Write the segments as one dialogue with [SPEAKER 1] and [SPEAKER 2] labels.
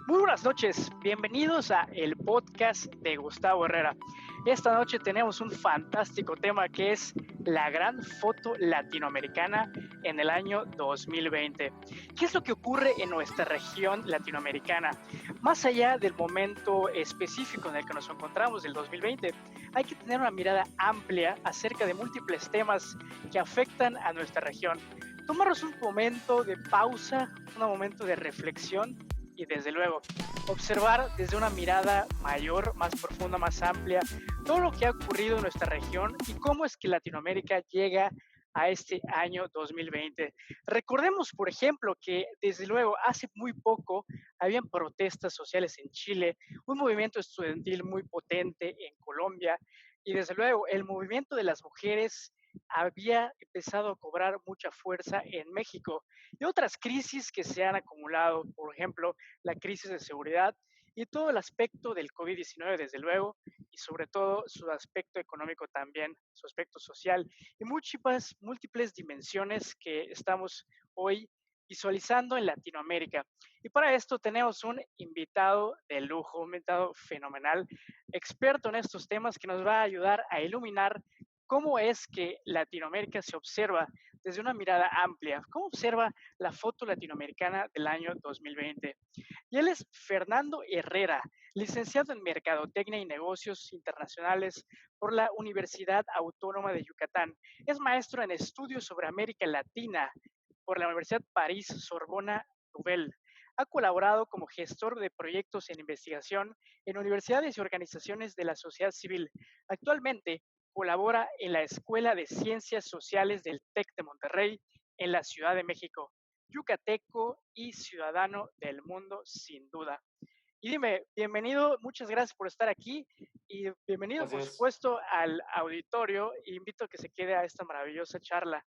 [SPEAKER 1] Muy buenas noches, bienvenidos a el podcast de Gustavo Herrera. Esta noche tenemos un fantástico tema que es la gran foto latinoamericana en el año 2020. ¿Qué es lo que ocurre en nuestra región latinoamericana? Más allá del momento específico en el que nos encontramos del 2020, hay que tener una mirada amplia acerca de múltiples temas que afectan a nuestra región. Tomarnos un momento de pausa, un momento de reflexión y desde luego observar desde una mirada mayor, más profunda, más amplia, todo lo que ha ocurrido en nuestra región y cómo es que Latinoamérica llega a este año 2020. Recordemos, por ejemplo, que desde luego hace muy poco habían protestas sociales en Chile, un movimiento estudiantil muy potente en Colombia y desde luego el movimiento de las mujeres había empezado a cobrar mucha fuerza en México y otras crisis que se han acumulado, por ejemplo, la crisis de seguridad y todo el aspecto del COVID-19, desde luego, y sobre todo su aspecto económico también, su aspecto social y múltiples dimensiones que estamos hoy visualizando en Latinoamérica. Y para esto tenemos un invitado de lujo, un invitado fenomenal, experto en estos temas que nos va a ayudar a iluminar cómo es que Latinoamérica se observa desde una mirada amplia, cómo observa la foto latinoamericana del año 2020. Y él es Fernando Herrera, licenciado en Mercadotecnia y Negocios Internacionales por la Universidad Autónoma de Yucatán. Es maestro en estudios sobre América Latina por la Universidad París Sorbona Nouvelle. Ha colaborado como gestor de proyectos en investigación en universidades y organizaciones de la sociedad civil. Actualmente colabora en la Escuela de Ciencias Sociales del TEC de Monterrey en la Ciudad de México. Yucateco y ciudadano del mundo, sin duda. Y dime, bienvenido, muchas gracias por estar aquí y bienvenido, por
[SPEAKER 2] Gracias.
[SPEAKER 1] supuesto, al auditorio. Invito a que se quede a esta maravillosa charla.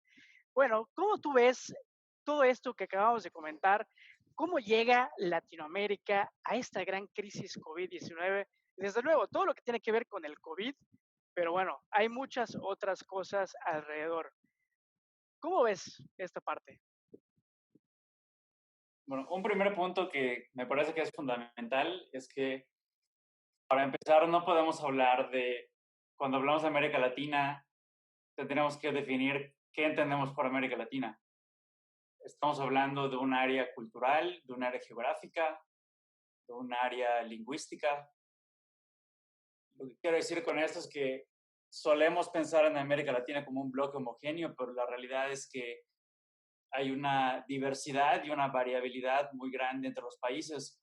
[SPEAKER 1] Bueno, ¿cómo tú ves todo esto que acabamos de comentar? ¿Cómo llega Latinoamérica a esta gran crisis COVID-19? Desde luego, todo lo que tiene que ver con el COVID, pero bueno, hay muchas otras cosas alrededor. ¿Cómo ves esta parte?
[SPEAKER 2] Bueno, un primer punto que me parece que es fundamental es que, para empezar, no podemos hablar de, cuando hablamos de América Latina, tendríamos que definir qué entendemos por América Latina. Estamos hablando de un área cultural, de un área geográfica, de un área lingüística. Lo que quiero decir con esto es que solemos pensar en América Latina como un bloque homogéneo, pero la realidad es que hay una diversidad y una variabilidad muy grande entre los países.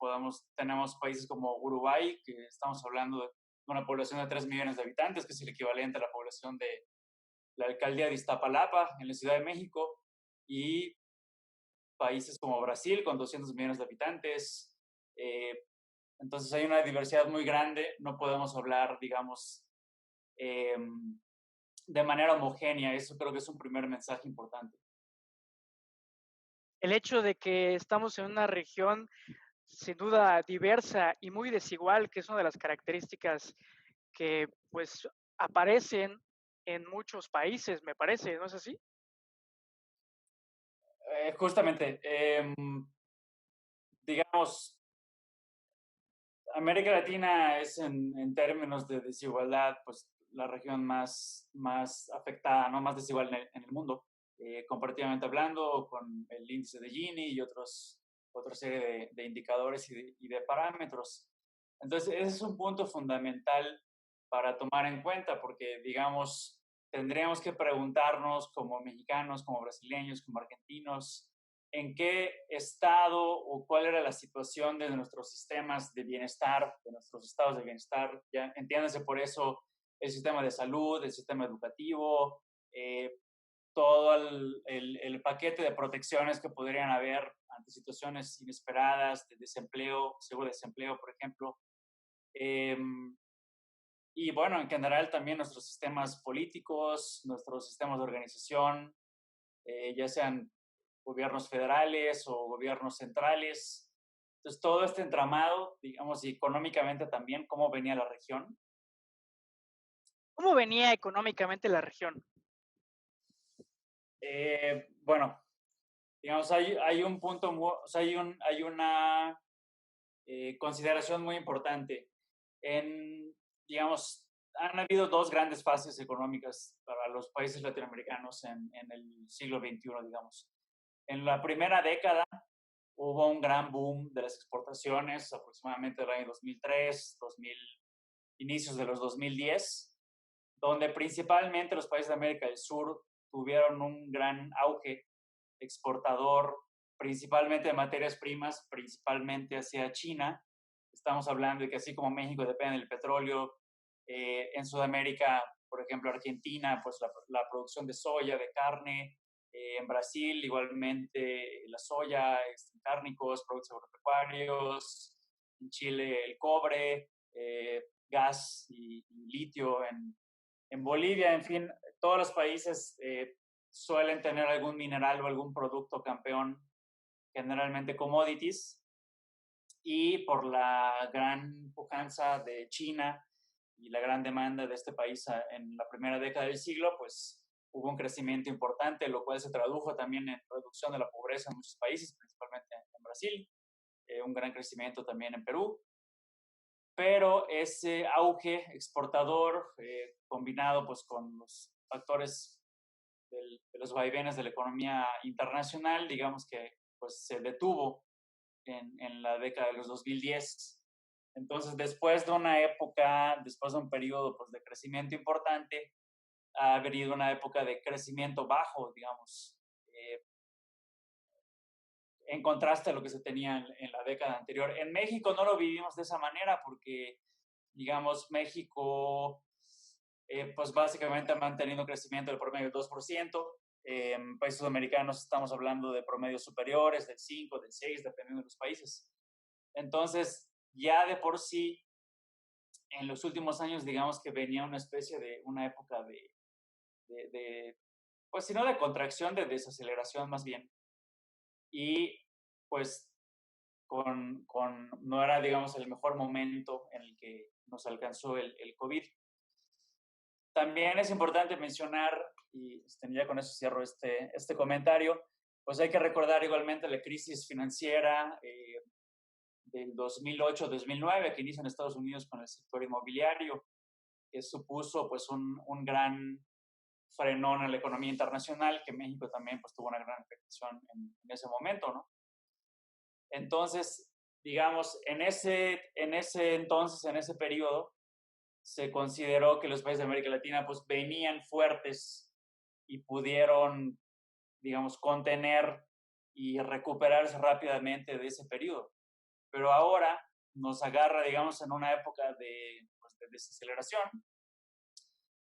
[SPEAKER 2] Tenemos países como Uruguay, que estamos hablando de una población de 3 millones de habitantes, que es el equivalente a la población de la alcaldía de Iztapalapa, en la Ciudad de México, y países como Brasil, con 200 millones de habitantes. Eh, entonces hay una diversidad muy grande, no podemos hablar, digamos, eh, de manera homogénea. Eso creo que es un primer mensaje importante.
[SPEAKER 1] El hecho de que estamos en una región sin duda diversa y muy desigual, que es una de las características que pues aparecen en muchos países, me parece, ¿no es así?
[SPEAKER 2] Justamente, digamos, América Latina es en términos de desigualdad, pues la región más afectada, ¿no? Más desigual en el mundo, comparativamente hablando, con el índice de Gini y otra serie de indicadores y de parámetros. Entonces, ese es un punto fundamental para tomar en cuenta, porque, digamos, tendríamos que preguntarnos como mexicanos, como brasileños, como argentinos, en qué estado o cuál era la situación de nuestros sistemas de bienestar, de nuestros estados de bienestar. Ya entiéndase por eso el sistema de salud, el sistema educativo, todo el paquete de protecciones que podrían haber ante situaciones inesperadas de desempleo, seguro desempleo, por ejemplo. Eh, y bueno, en general también nuestros sistemas políticos, nuestros sistemas de organización, ya sean gobiernos federales o gobiernos centrales. Entonces, todo este entramado, digamos, y económicamente también, cómo venía la región.
[SPEAKER 1] ¿Cómo venía económicamente la región?
[SPEAKER 2] Bueno, digamos, hay un punto, o sea, hay una consideración muy importante. Digamos, han habido dos grandes fases económicas para los países latinoamericanos en el siglo XXI, digamos. En la primera década hubo un gran boom de las exportaciones, aproximadamente del año 2003, 2000, inicios de los 2010, donde principalmente los países de América del Sur tuvieron un gran auge exportador, principalmente de materias primas, principalmente hacia China. Estamos hablando de que así como México depende del petróleo, en Sudamérica, por ejemplo, Argentina, pues la producción de soya, de carne, en Brasil igualmente la soya, cárnicos, productos agropecuarios, en Chile el cobre, gas y litio, en Bolivia, en fin, todos los países suelen tener algún mineral o algún producto campeón, generalmente commodities, y por la gran pujanza de China y la gran demanda de este país en la primera década del siglo, pues hubo un crecimiento importante, lo cual se tradujo también en reducción de la pobreza en muchos países, principalmente en Brasil, un gran crecimiento también en Perú. Pero ese auge exportador, combinado pues con los factores de los vaivenes de la economía internacional, digamos que pues se detuvo en la década de los 2010. Entonces, después de una época, después de un periodo pues, de crecimiento importante, ha venido una época de crecimiento bajo, digamos, en contraste a lo que se tenía en la década anterior. En México no lo vivimos de esa manera porque, digamos, México, pues básicamente ha mantenido un crecimiento del promedio del 2%. En países sudamericanos estamos hablando de promedios superiores, del 5, del 6, dependiendo de los países. Entonces, ya de por sí, en los últimos años, digamos que venía una especie de una época de pues si no de contracción, de desaceleración más bien. Y pues no era, digamos, el mejor momento en el que nos alcanzó el COVID. También es importante mencionar, y ya con eso cierro este comentario, pues hay que recordar igualmente la crisis financiera del 2008-2009 que inicia en Estados Unidos con el sector inmobiliario, que supuso pues un gran frenón en la economía internacional, que México también pues tuvo una gran afectación en ese momento, ¿no? Entonces, digamos, en ese entonces, en ese periodo, se consideró que los países de América Latina pues venían fuertes y pudieron, digamos, contener y recuperarse rápidamente de ese periodo. Pero ahora nos agarra, digamos, en una época pues, de desaceleración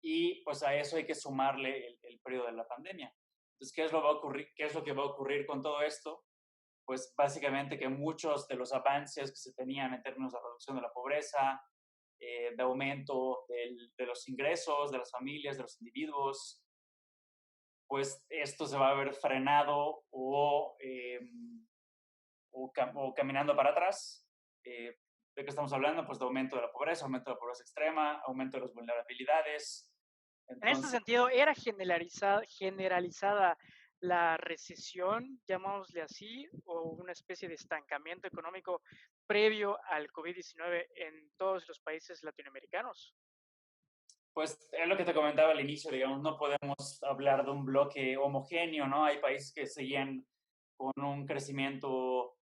[SPEAKER 2] y pues a eso hay que sumarle el periodo de la pandemia. Entonces, ¿qué es lo que va a ocurrir con todo esto? Pues básicamente que muchos de los avances que se tenían en términos de reducción de la pobreza, de aumento de los ingresos de las familias, de los individuos, pues esto se va a ver frenado o caminando para atrás. ¿De qué estamos hablando? Pues de aumento de la pobreza, aumento de la pobreza extrema, aumento de las vulnerabilidades.
[SPEAKER 1] En este
[SPEAKER 2] Entonces,
[SPEAKER 1] sentido, ¿era generalizada la recesión, llamámosle así, o una especie de estancamiento económico previo al COVID-19 en todos los países latinoamericanos?
[SPEAKER 2] pues es lo que te comentaba al inicio, digamos, no podemos hablar de un bloque homogéneo, ¿no? Hay países que seguían con un crecimiento,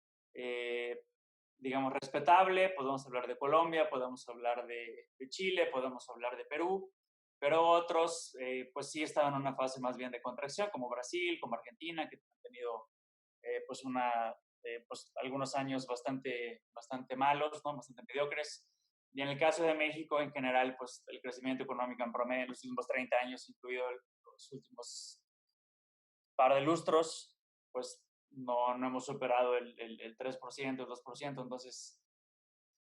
[SPEAKER 2] digamos, respetable, podemos hablar de Colombia, podemos hablar de Chile, podemos hablar de Perú, pero otros, pues sí estaban en una fase más bien de contracción, como Brasil, como Argentina, que han tenido, pues, pues algunos años bastante malos, ¿no? Bastante mediocres. Y en el caso de México, en general, pues el crecimiento económico en promedio en los últimos 30 años, incluido los últimos par de lustros, pues no hemos superado el 3%, el 2%. Entonces,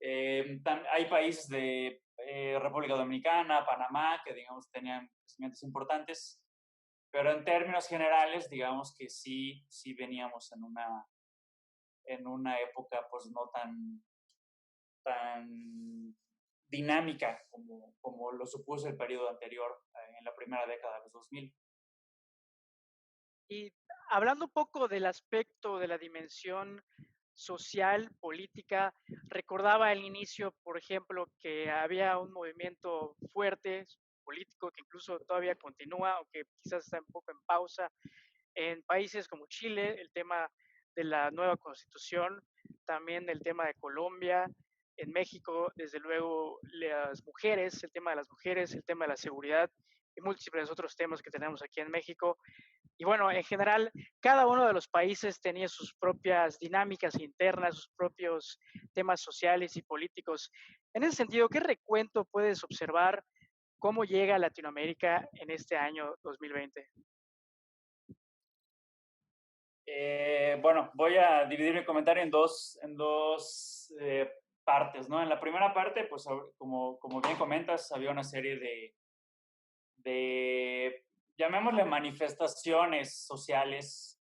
[SPEAKER 2] hay países de República Dominicana, Panamá, que digamos tenían crecimientos importantes, pero en términos generales, digamos que sí veníamos en una época pues no tan dinámica como lo supuso el periodo anterior, en la primera década de los 2000.
[SPEAKER 1] Y hablando un poco del aspecto de la dimensión social, política. Recordaba al inicio, por ejemplo, que había un movimiento fuerte político que incluso todavía continúa, aunque quizás está un poco en pausa, en países como Chile, el tema de la nueva constitución, también el tema de Colombia, en México, desde luego, las mujeres, el tema de las mujeres, el tema de la seguridad y múltiples otros temas que tenemos aquí en México. Y bueno, en general, cada uno de los países tenía sus propias dinámicas internas, sus propios temas sociales y políticos. En ese sentido, ¿qué recuento puedes observar cómo llega a Latinoamérica en este año 2020?
[SPEAKER 2] Bueno, voy a dividir mi comentario en dos partes, ¿no? En la primera parte, pues como bien comentas, había una serie de, llamémosle manifestaciones sociales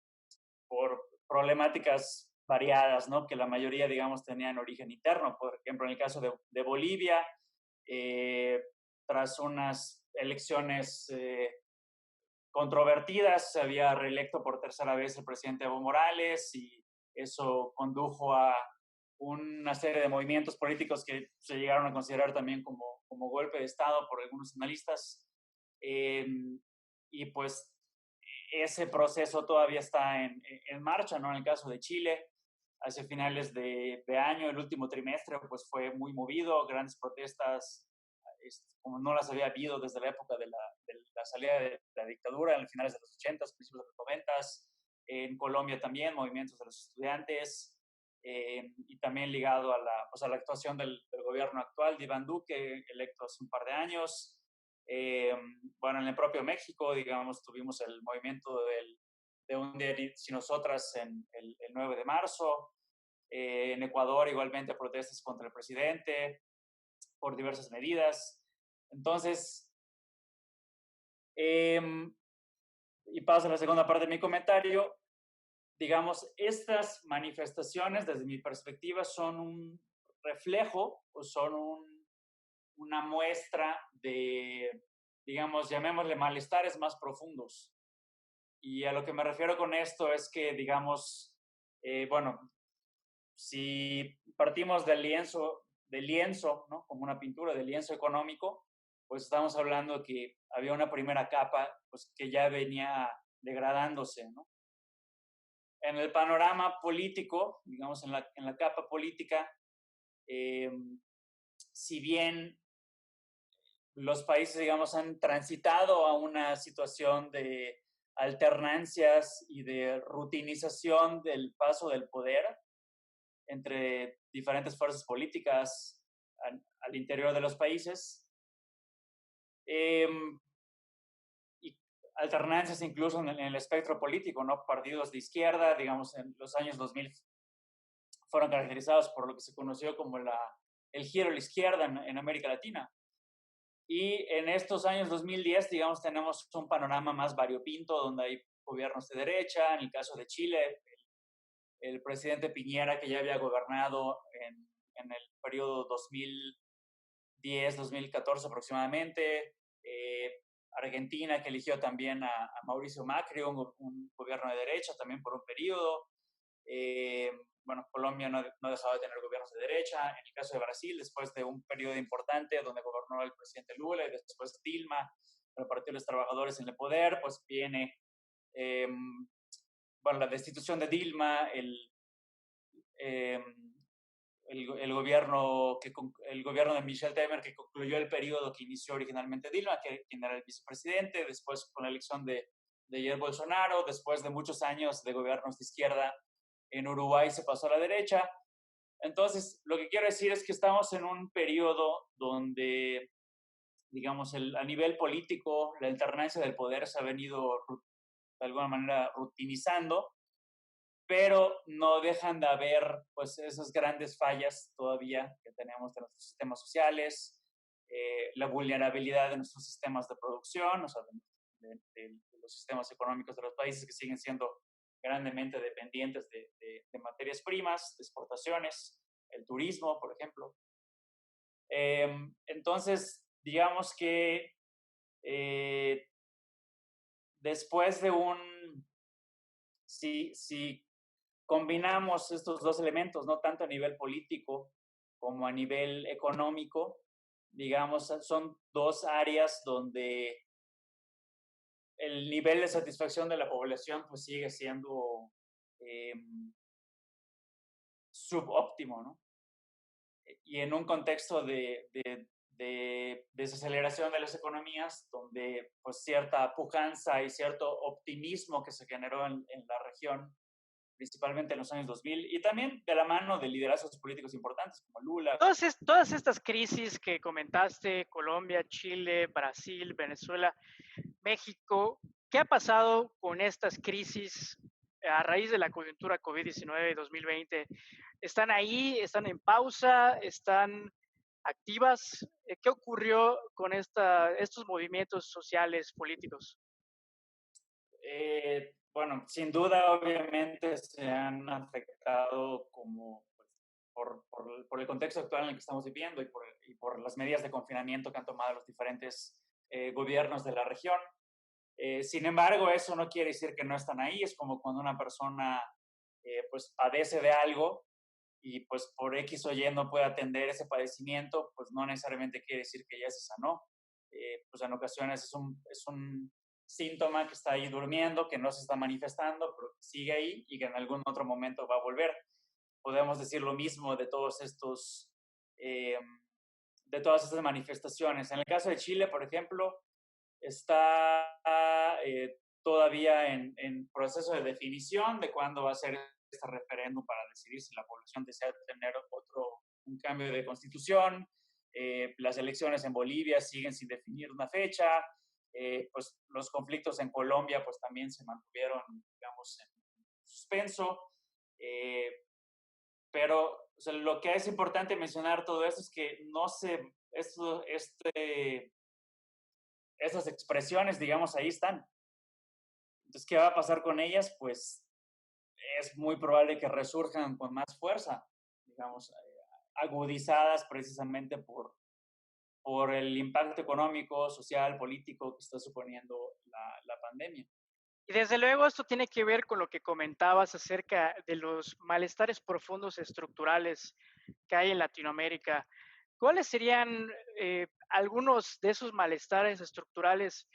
[SPEAKER 2] por problemáticas variadas, ¿no? Que la mayoría, digamos, tenían origen interno. Por ejemplo, en el caso de Bolivia, tras unas elecciones controvertidas, se había reelecto por tercera vez el presidente Evo Morales y eso condujo a una serie de movimientos políticos que se llegaron a considerar también como golpe de Estado por algunos analistas. Y pues ese proceso todavía está en marcha, ¿no? En el caso de Chile, hacia finales de año, el último trimestre, pues fue muy movido, grandes protestas, como no las había habido desde la época de la salida de la dictadura, en los finales de los 80s, principios de los 90s. En Colombia también, movimientos de los estudiantes, y también ligado a la actuación del gobierno actual de Iván Duque, electo hace un par de años. Bueno, en el propio México, digamos, tuvimos el movimiento de un día sin nosotras el 9 de marzo. En Ecuador, igualmente, protestas contra el presidente por diversas medidas. Entonces, y paso a la segunda parte de mi comentario, digamos, estas manifestaciones, desde mi perspectiva, son un reflejo o son una muestra de, digamos, llamémosle malestares más profundos. Y a lo que me refiero con esto es que, digamos, bueno, si partimos del lienzo, ¿no? Como una pintura del lienzo económico, pues estamos hablando que había una primera capa pues, que ya venía degradándose, ¿no? En el panorama político, digamos, en la capa política, si bien los países, digamos, han transitado a una situación de alternancias y de rutinización del paso del poder entre diferentes fuerzas políticas al interior de los países, y alternancias incluso en el espectro político, ¿no? Partidos de izquierda, digamos, en los años 2000 fueron caracterizados por lo que se conoció como el giro a la izquierda en América Latina. Y en estos años 2010, digamos, tenemos un panorama más variopinto, donde hay gobiernos de derecha. En el caso de Chile, el presidente Piñera, que ya había gobernado en el periodo 2010-2014 aproximadamente. Argentina, que eligió también a Mauricio Macri, un gobierno de derecha también por un periodo. Bueno, Colombia no ha dejado de tener gobiernos de derecha. En el caso de Brasil, después de un periodo importante donde gobernó el presidente Lula y después Dilma, el Partido de los Trabajadores en el poder, pues viene, bueno, la destitución de Dilma, el gobierno de Michel Temer, que concluyó el periodo que inició originalmente Dilma, quien era el vicepresidente, después con la elección de Jair Bolsonaro, después de muchos años de gobiernos de izquierda en Uruguay se pasó a la derecha. Entonces, lo que quiero decir es que estamos en un periodo donde, digamos, a nivel político, la alternancia del poder se ha venido de alguna manera rutinizando, pero no dejan de haber pues esas grandes fallas todavía que tenemos de nuestros sistemas sociales, la vulnerabilidad de nuestros sistemas de producción, o sea, de los sistemas económicos de los países que siguen siendo grandemente dependientes de materias primas, de exportaciones, el turismo, por ejemplo. Entonces, digamos que después de si combinamos estos dos elementos, no tanto a nivel político como a nivel económico, digamos, son dos áreas donde el nivel de satisfacción de la población pues sigue siendo eh, subóptimo, ¿no? Y en un contexto de desaceleración de las economías, donde pues cierta pujanza y cierto optimismo que se generó en la región, principalmente en los años 2000, y también de la mano de liderazgos políticos importantes como Lula.
[SPEAKER 1] Todas estas crisis que comentaste, Colombia, Chile, Brasil, Venezuela, México, ¿qué ha pasado con estas crisis a raíz de la coyuntura COVID-19 2020? ¿Están ahí? ¿Están en pausa? ¿Están activas? ¿Qué ocurrió con estos movimientos sociales, políticos?
[SPEAKER 2] Bueno, sin duda, obviamente, se han afectado como pues, por el contexto actual en el que estamos viviendo y por las medidas de confinamiento que han tomado los diferentes gobiernos de la región. Sin embargo, eso no quiere decir que no están ahí. Es como cuando una persona pues padece de algo y pues por X o Y no puede atender ese padecimiento, pues no necesariamente quiere decir que ya se sanó. Pues en ocasiones es un síntoma que está ahí durmiendo, que no se está manifestando, pero que sigue ahí y que en algún otro momento va a volver. Podemos decir lo mismo de todos estos, de todas estas manifestaciones. En el caso de Chile, por ejemplo, está todavía en proceso de definición de cuándo va a ser este referéndum para decidir si la población desea tener un cambio de constitución. Las elecciones en Bolivia siguen sin definir una fecha. Pues los conflictos en Colombia pues también se mantuvieron, digamos, en suspenso. Pero o sea, lo que es importante mencionar todo esto es que no se, estas expresiones, digamos, ahí están. Entonces, ¿qué va a pasar con ellas? Pues es muy probable que resurjan con más fuerza, digamos, agudizadas precisamente por el impacto económico, social, político que está suponiendo la pandemia.
[SPEAKER 1] Y desde luego esto tiene que ver con lo que comentabas acerca de los malestares profundos estructurales que hay en Latinoamérica. ¿Cuáles serían algunos de esos malestares estructurales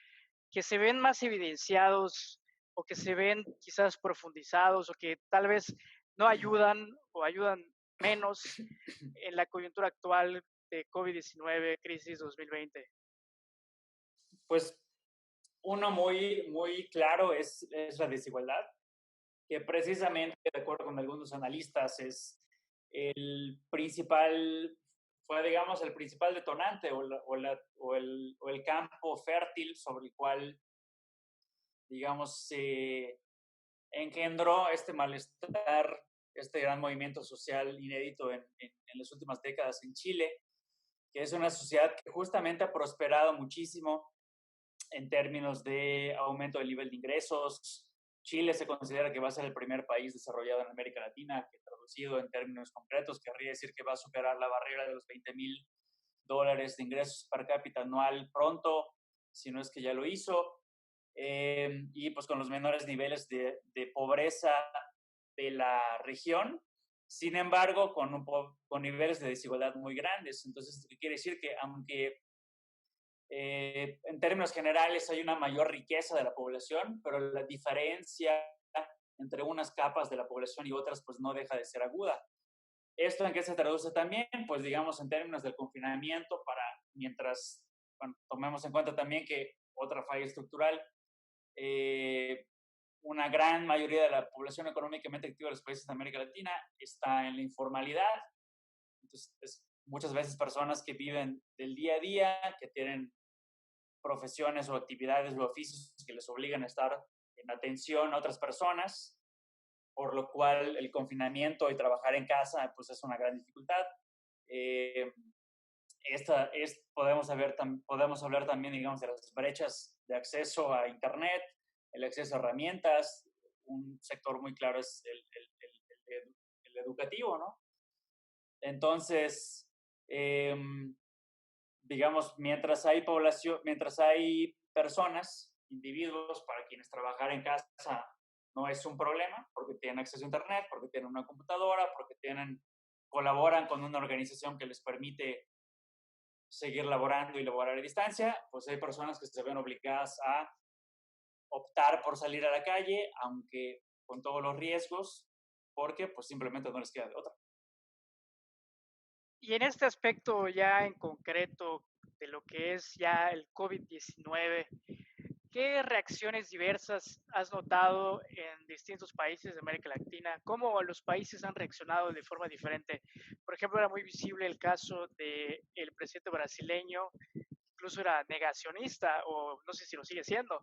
[SPEAKER 1] que se ven más evidenciados o que se ven quizás profundizados o que tal vez no ayudan o ayudan menos en la coyuntura actual de COVID-19, crisis 2020?
[SPEAKER 2] Pues uno muy claro es la desigualdad, que precisamente, de acuerdo con algunos analistas, es el principal, fue, digamos, el principal detonante o el campo fértil sobre el cual, digamos, se engendró este malestar, este gran movimiento social inédito en las últimas décadas en Chile, que es una sociedad que justamente ha prosperado muchísimo en términos de aumento del nivel de ingresos. Chile se considera que va a ser el primer país desarrollado en América Latina, que traducido en términos concretos querría decir que va a superar la barrera de los $20,000 de ingresos per cápita anual pronto, si no es que ya lo hizo. Y pues con los menores niveles de pobreza de la región, sin embargo, con niveles de desigualdad muy grandes. Entonces, ¿qué quiere decir? Que aunque en términos generales hay una mayor riqueza de la población, pero la diferencia entre unas capas de la población y otras pues no deja de ser aguda. ¿Esto en qué se traduce también? Pues digamos en términos del confinamiento mientras, bueno, tomemos en cuenta también que otra falla estructural, una gran mayoría de la población económicamente activa de los países de América Latina está en la informalidad. Entonces, muchas veces personas que viven del día a día, que tienen profesiones o actividades o oficios que les obligan a estar en atención a otras personas, por lo cual el confinamiento y trabajar en casa pues es una gran dificultad. Podemos hablar también, digamos, de las brechas de acceso a Internet, el acceso a herramientas. Un sector muy claro es el educativo, ¿no? Entonces, digamos, mientras hay personas, individuos para quienes trabajar en casa no es un problema, porque tienen acceso a Internet, porque tienen una computadora, porque colaboran con una organización que les permite seguir laborando y laborar a distancia, pues hay personas que se ven obligadas a optar por salir a la calle, aunque con todos los riesgos, porque pues simplemente no les queda de otra.
[SPEAKER 1] Y en este aspecto ya en concreto de lo que es ya el COVID-19, ¿qué reacciones diversas has notado en distintos países de América Latina? ¿Cómo los países han reaccionado de forma diferente? Por ejemplo, era muy visible el caso del presidente brasileño, incluso era negacionista, o no sé si lo sigue siendo,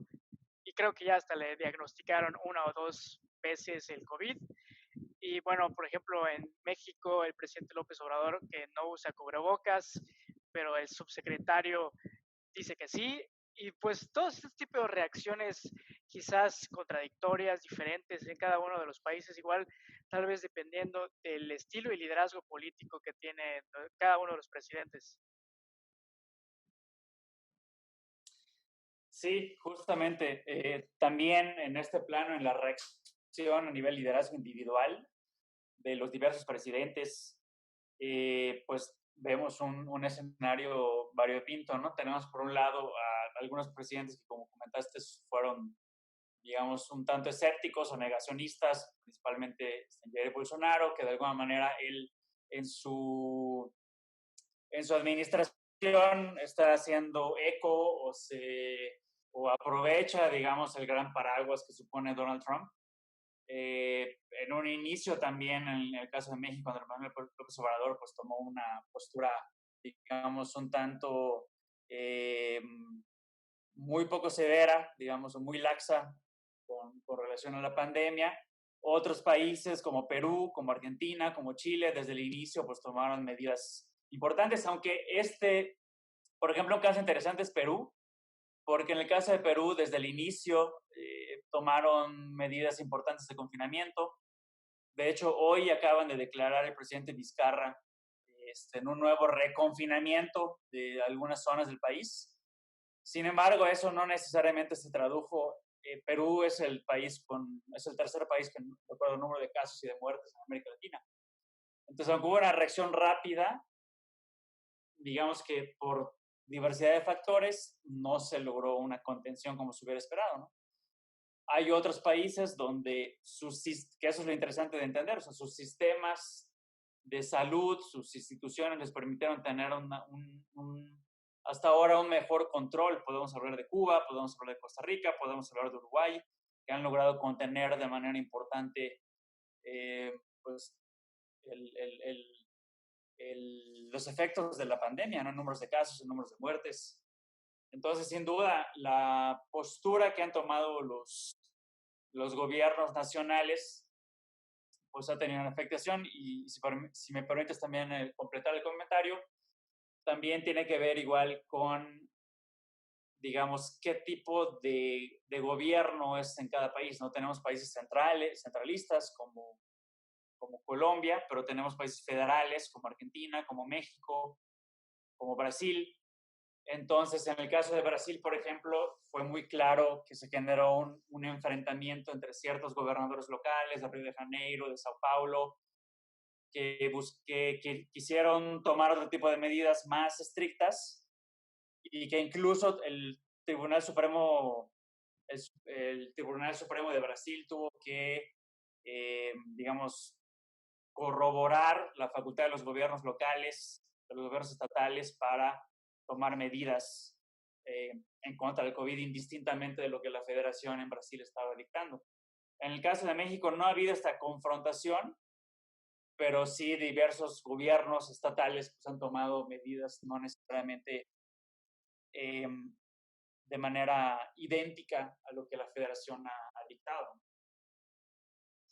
[SPEAKER 1] y creo que ya hasta le diagnosticaron una o dos veces el COVID. Y bueno, por ejemplo, en México, el presidente López Obrador que no usa cubrebocas, pero el subsecretario dice que sí. Y pues todos estos tipos de reacciones quizás contradictorias, diferentes en cada uno de los países, igual tal vez dependiendo del estilo y liderazgo político que tiene cada uno de los presidentes.
[SPEAKER 2] Sí, justamente. También en este plano, en la reacción a nivel liderazgo individual de los diversos presidentes, pues vemos un escenario variopinto, ¿no? Tenemos por un lado a algunos presidentes que, como comentaste, fueron, digamos, un tanto escépticos o negacionistas, principalmente Jair Bolsonaro, que de alguna manera él en su, en su administración está haciendo eco o aprovecha, digamos, el gran paraguas que supone Donald Trump. En un inicio también, en el caso de México, Andrés Manuel López Obrador pues tomó una postura, digamos, un tanto muy poco severa, digamos, o muy laxa con relación a la pandemia. Otros países como Perú, como Argentina, como Chile, desde el inicio pues tomaron medidas importantes, aunque por ejemplo, un caso interesante es Perú, porque en el caso de Perú, desde el inicio tomaron medidas importantes de confinamiento. De hecho, hoy acaban de declarar el presidente Vizcarra en un nuevo reconfinamiento de algunas zonas del país. Sin embargo, eso no necesariamente se tradujo. Perú es el tercer país con el número de casos y de muertes en América Latina. Entonces, aunque hubo una reacción rápida, digamos que por diversidad de factores no se logró una contención como se hubiera esperado, ¿no? Hay otros países donde que eso es lo interesante de entender, o sea, sus sistemas de salud, sus instituciones les permitieron tener hasta ahora un mejor control. Podemos hablar de Cuba, podemos hablar de Costa Rica, podemos hablar de Uruguay, que han logrado contener de manera importante pues, los efectos de la pandemia, ¿no? En números de casos, en números de muertes. Entonces, sin duda, la postura que han tomado los gobiernos nacionales pues ha tenido una afectación. Y si me permites también completar el comentario, también tiene que ver igual con, digamos, qué tipo de gobierno es en cada país, ¿no? Tenemos países centralistas como Colombia, pero tenemos países federales como Argentina, como México, como Brasil. Entonces, en el caso de Brasil, por ejemplo, fue muy claro que se generó un enfrentamiento entre ciertos gobernadores locales de Río de Janeiro, de Sao Paulo, que quisieron tomar otro tipo de medidas más estrictas y que incluso el Tribunal Supremo de Brasil tuvo que, digamos, corroborar la facultad de los gobiernos locales, de los gobiernos estatales para tomar medidas en contra del COVID, indistintamente de lo que la federación en Brasil estaba dictando. En el caso de México no ha habido esta confrontación, pero sí diversos gobiernos estatales pues, han tomado medidas no necesariamente de manera idéntica a lo que la federación ha dictado.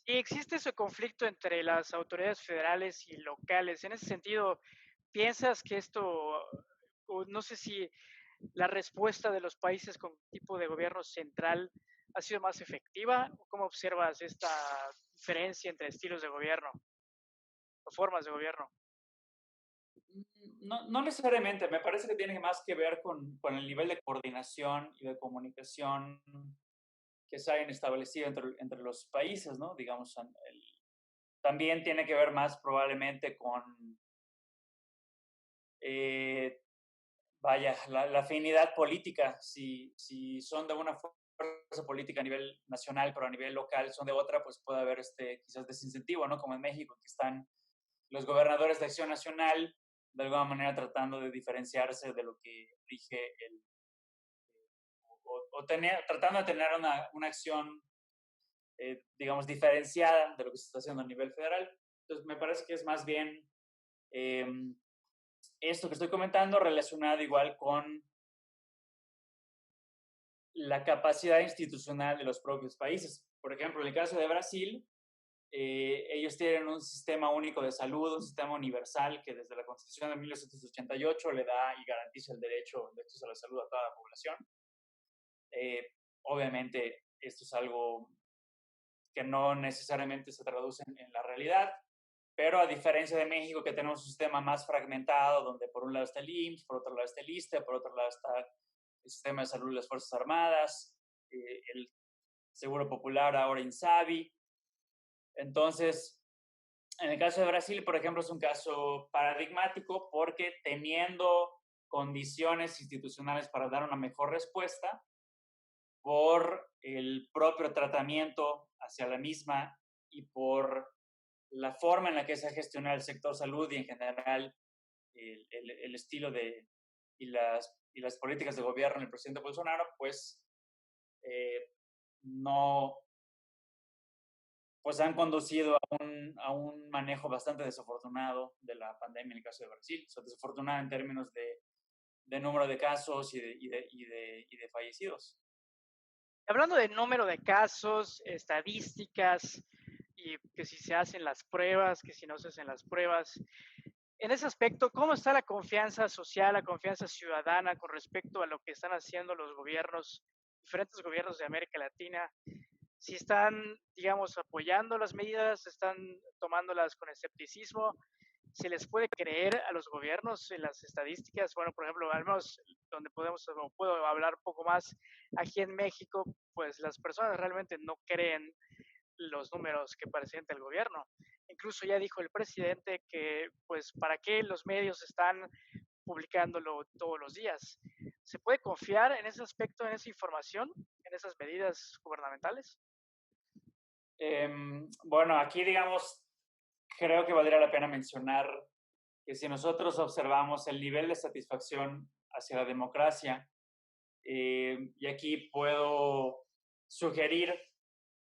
[SPEAKER 1] Y existe ese conflicto entre las autoridades federales y locales. En ese sentido, ¿piensas que esto, o no sé si la respuesta de los países con tipo de gobierno central ha sido más efectiva? ¿O cómo observas esta diferencia entre estilos de gobierno o formas de gobierno?
[SPEAKER 2] No, no necesariamente, me parece que tiene más que ver con el nivel de coordinación y de comunicación que se hayan establecido entre los países, ¿no? Digamos, también tiene que ver más probablemente con, vaya, la afinidad política. Si son de una fuerza política a nivel nacional, pero a nivel local son de otra, pues puede haber quizás desincentivo, ¿no? Como en México, que están los gobernadores de Acción Nacional de alguna manera tratando de diferenciarse de lo que rige tratando de tener una acción, digamos, diferenciada de lo que se está haciendo a nivel federal. Entonces, me parece que es más bien eh, esto que estoy comentando relacionado igual con la capacidad institucional de los propios países. Por ejemplo, en el caso de Brasil, ellos tienen un sistema único de salud, un sistema universal que desde la Constitución de 1988 le da y garantiza el derecho a la salud a toda la población. Obviamente, esto es algo que no necesariamente se traduce en la realidad, pero a diferencia de México, que tenemos un sistema más fragmentado, donde por un lado está el IMSS, por otro lado está el ISSSTE, por otro lado está el sistema de salud de las Fuerzas Armadas, el Seguro Popular, ahora INSABI. Entonces, en el caso de Brasil, por ejemplo, es un caso paradigmático porque teniendo condiciones institucionales para dar una mejor respuesta, por el propio tratamiento hacia la misma y por la forma en la que se ha gestionado el sector salud y en general el estilo y las políticas de gobierno del presidente Bolsonaro, pues no, pues han conducido a un manejo bastante desafortunado de la pandemia en el caso de Brasil. O sea, desafortunado en términos de número de casos y de fallecidos.
[SPEAKER 1] Hablando de número de casos, estadísticas y que si se hacen las pruebas, que si no se hacen las pruebas, en ese aspecto, ¿cómo está la confianza social, la confianza ciudadana con respecto a lo que están haciendo los gobiernos, diferentes gobiernos de América Latina? Si están, digamos, apoyando las medidas, están tomándolas con escepticismo, ¿se les puede creer a los gobiernos en las estadísticas? Bueno, por ejemplo, al menos donde puedo hablar un poco más, aquí en México, pues las personas realmente no creen los números que presenta el gobierno. Incluso ya dijo el presidente que, pues, ¿para qué los medios están publicándolo todos los días? ¿Se puede confiar en ese aspecto, en esa información, en esas medidas gubernamentales?
[SPEAKER 2] Bueno, aquí, digamos, creo que valdría la pena mencionar que si nosotros observamos el nivel de satisfacción hacia la democracia, y aquí puedo sugerir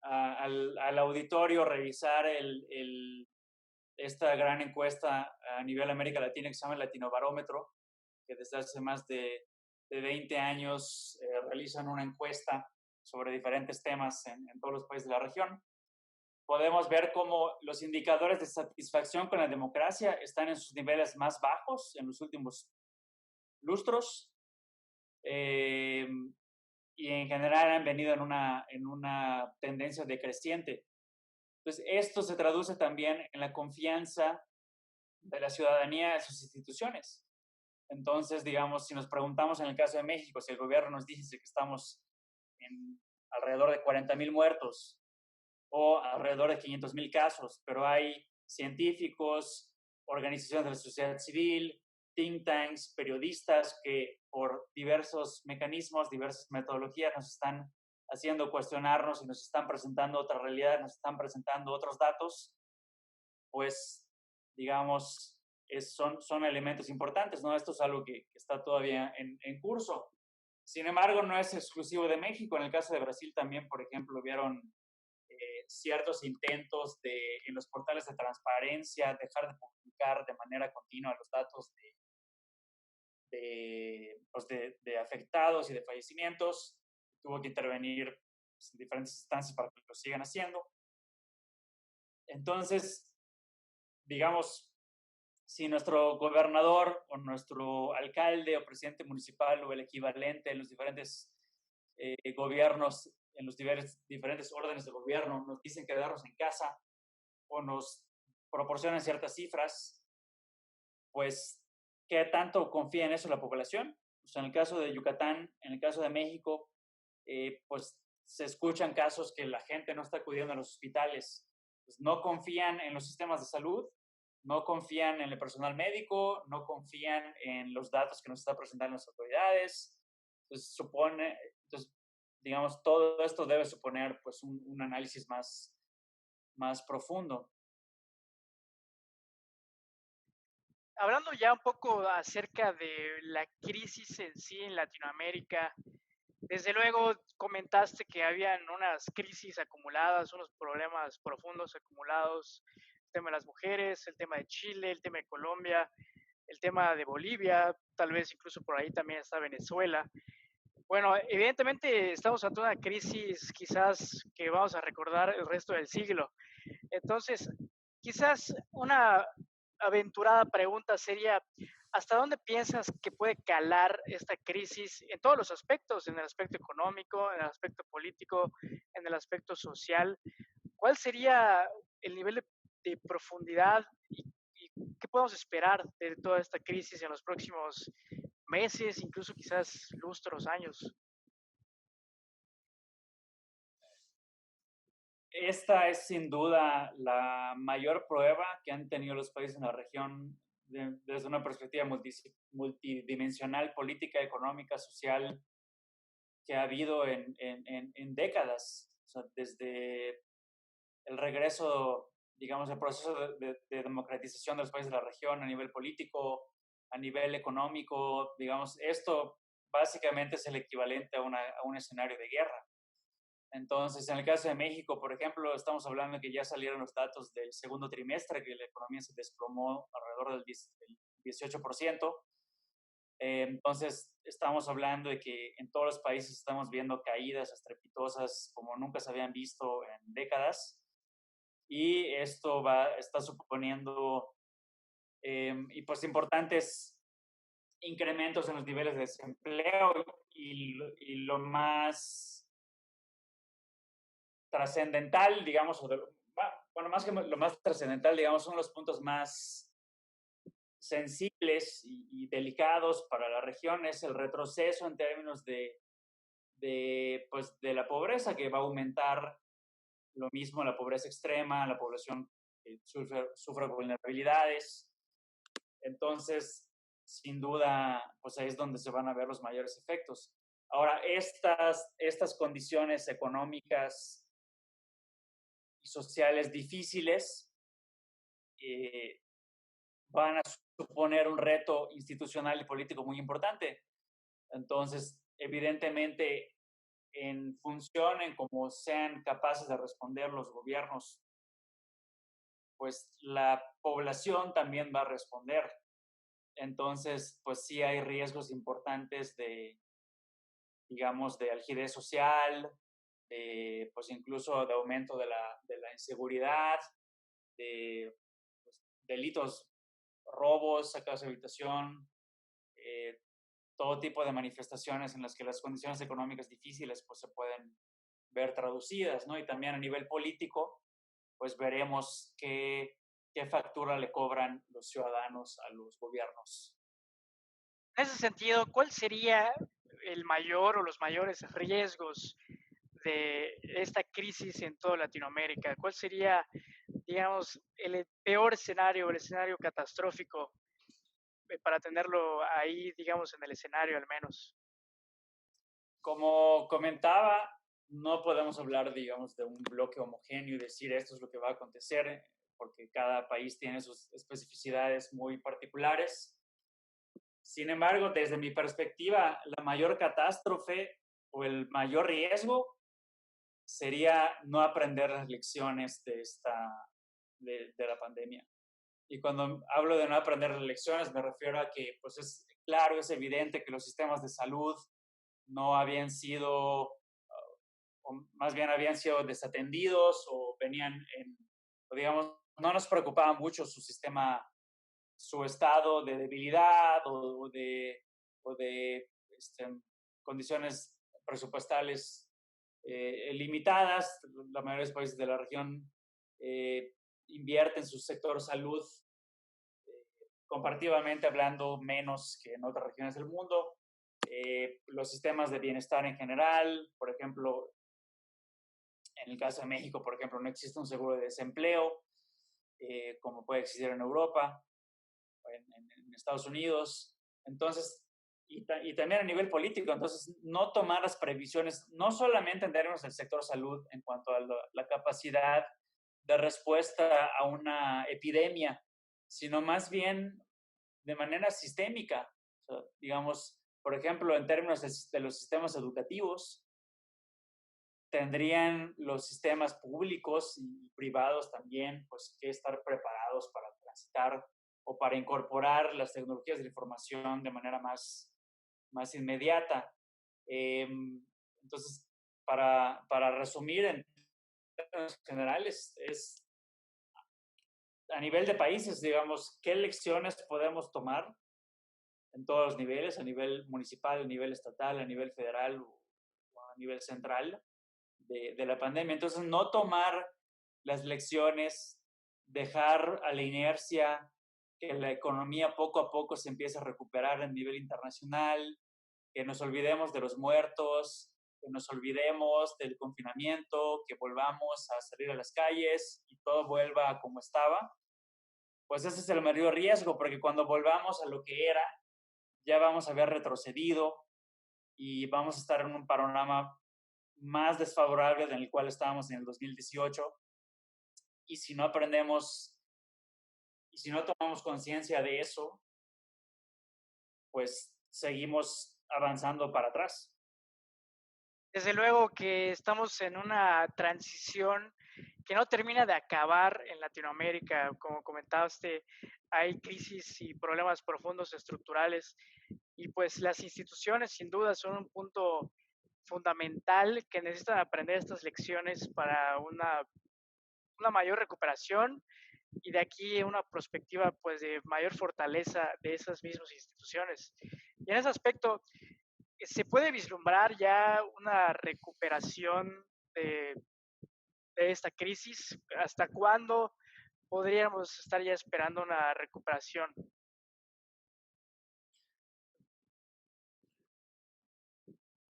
[SPEAKER 2] al auditorio revisar esta gran encuesta a nivel América Latina que se llama el Latinobarómetro, que desde hace más de 20 años realizan una encuesta sobre diferentes temas en todos los países de la región. Podemos ver cómo los indicadores de satisfacción con la democracia están en sus niveles más bajos en los últimos lustros, y en general han venido en una tendencia decreciente. Entonces, esto se traduce también en la confianza de la ciudadanía en sus instituciones. Entonces, digamos, si nos preguntamos en el caso de México, si el gobierno nos dice que estamos en alrededor de 40,000 muertos o alrededor de 500,000 casos, pero hay científicos, organizaciones de la sociedad civil, think tanks, periodistas que por diversos mecanismos, diversas metodologías nos están haciendo cuestionarnos y nos están presentando otra realidad, nos están presentando otros datos, pues, digamos, son elementos importantes, ¿no? Esto es algo que está todavía en curso. Sin embargo, no es exclusivo de México. En el caso de Brasil también, por ejemplo, vieron ciertos intentos en los portales de transparencia, dejar de publicar de manera continua los datos de afectados y de fallecimientos. Tuvo que intervenir en diferentes instancias para que lo sigan haciendo. Entonces, digamos, si nuestro gobernador o nuestro alcalde o presidente municipal o el equivalente en los diferentes gobiernos, en los diferentes órdenes de gobierno, nos dicen quedarnos en casa o nos proporcionan ciertas cifras, pues, ¿qué tanto confía en eso la población? O sea, en el caso de Yucatán, en el caso de México, pues se escuchan casos que la gente no está acudiendo a los hospitales, pues no confían en los sistemas de salud, no confían en el personal médico, no confían en los datos que nos están presentando las autoridades. Entonces, digamos, todo esto debe suponer pues un análisis más profundo.
[SPEAKER 1] Hablando ya un poco acerca de la crisis en sí en Latinoamérica, desde luego comentaste que habían unas crisis acumuladas, unos problemas profundos acumulados, el tema de las mujeres, el tema de Chile, el tema de Colombia, el tema de Bolivia, tal vez incluso por ahí también está Venezuela. Bueno, evidentemente estamos ante una crisis quizás que vamos a recordar el resto del siglo. Entonces, quizás una aventurada pregunta sería, ¿hasta dónde piensas que puede calar esta crisis en todos los aspectos, en el aspecto económico, en el aspecto político, en el aspecto social? ¿Cuál sería el nivel de profundidad y qué podemos esperar de toda esta crisis en los próximos meses, incluso quizás lustros, años?
[SPEAKER 2] Esta es sin duda la mayor prueba que han tenido los países en la región desde una perspectiva multidimensional, política, económica, social, que ha habido en décadas. O sea, desde el regreso, digamos, el proceso de democratización de los países de la región a nivel político, a nivel económico, digamos, esto básicamente es el equivalente a un escenario de guerra. Entonces, en el caso de México, por ejemplo, estamos hablando de que ya salieron los datos del segundo trimestre, que la economía se desplomó alrededor del 18%. Entonces, estamos hablando de que en todos los países estamos viendo caídas estrepitosas como nunca se habían visto en décadas. Y esto está suponiendo, y pues importantes incrementos en los niveles de desempleo y lo más trascendental, digamos, bueno, más que lo más trascendental, digamos, son los puntos más sensibles y delicados para la región, es el retroceso en términos pues, de la pobreza, que va a aumentar lo mismo la pobreza extrema, la población que sufre vulnerabilidades. Entonces, sin duda, pues ahí es donde se van a ver los mayores efectos. Ahora, estas condiciones económicas y sociales difíciles van a suponer un reto institucional y político muy importante. Entonces, evidentemente, en función en cómo sean capaces de responder los gobiernos, pues la población también va a responder. Entonces, pues sí hay riesgos importantes digamos, de algidez social, pues incluso de aumento de la inseguridad, de pues, delitos, robos, sacados de habitación, todo tipo de manifestaciones en las que las condiciones económicas difíciles pues se pueden ver traducidas, ¿no? Y también a nivel político, pues veremos qué factura le cobran los ciudadanos a los gobiernos.
[SPEAKER 1] En ese sentido, ¿cuál sería el mayor o los mayores riesgos de esta crisis en toda Latinoamérica? ¿Cuál sería, digamos, el peor escenario, el escenario catastrófico para tenerlo ahí, digamos, en el escenario al menos?
[SPEAKER 2] Como comentaba, no podemos hablar, digamos, de un bloque homogéneo y decir esto es lo que va a acontecer, porque cada país tiene sus especificidades muy particulares. Sin embargo, desde mi perspectiva, la mayor catástrofe o el mayor riesgo sería no aprender las lecciones de la pandemia. Y cuando hablo de no aprender las lecciones, me refiero a que, pues es claro, es evidente que los sistemas de salud no habían sido, o más bien habían sido desatendidos o o digamos, no nos preocupaba mucho su sistema, su estado de debilidad o de condiciones presupuestales limitadas. La mayoría de los países de la región invierten en su sector salud comparativamente hablando menos que en otras regiones del mundo. Los sistemas de bienestar en general, por ejemplo, En el caso de México, por ejemplo, no existe un seguro de desempleo, como puede existir en Europa o en Estados Unidos. Entonces, y también a nivel político, entonces no tomar las previsiones, no solamente en términos del sector salud en cuanto a la capacidad de respuesta a una epidemia, sino más bien de manera sistémica. O sea, digamos, por ejemplo, en términos de los sistemas educativos, tendrían los sistemas públicos y privados también pues, que estar preparados para transitar o para incorporar las tecnologías de la información de manera más inmediata. Entonces, para resumir en términos generales, es a nivel de países, digamos, qué lecciones podemos tomar en todos los niveles, a nivel municipal, a nivel estatal, a nivel federal o a nivel central de la pandemia. Entonces, no tomar las lecciones, dejar a la inercia que la economía poco a poco se empiece a recuperar a nivel internacional, que nos olvidemos de los muertos, que nos olvidemos del confinamiento, que volvamos a salir a las calles y todo vuelva como estaba, pues ese es el mayor riesgo, porque cuando volvamos a lo que era, ya vamos a haber retrocedido y vamos a estar en un panorama más desfavorable en el cual estábamos en el 2018. Y si no aprendemos y si no tomamos conciencia de eso, pues seguimos avanzando para atrás.
[SPEAKER 1] Desde luego que estamos en una transición que no termina de acabar en Latinoamérica. Como comentaste, hay crisis y problemas profundos estructurales y pues las instituciones sin duda son un punto fundamental que necesitan aprender estas lecciones para una mayor recuperación y de aquí una perspectiva pues de mayor fortaleza de esas mismas instituciones. Y en ese aspecto, ¿se puede vislumbrar ya una recuperación de, de esta crisis? ¿Hasta cuándo podríamos estar ya esperando una recuperación?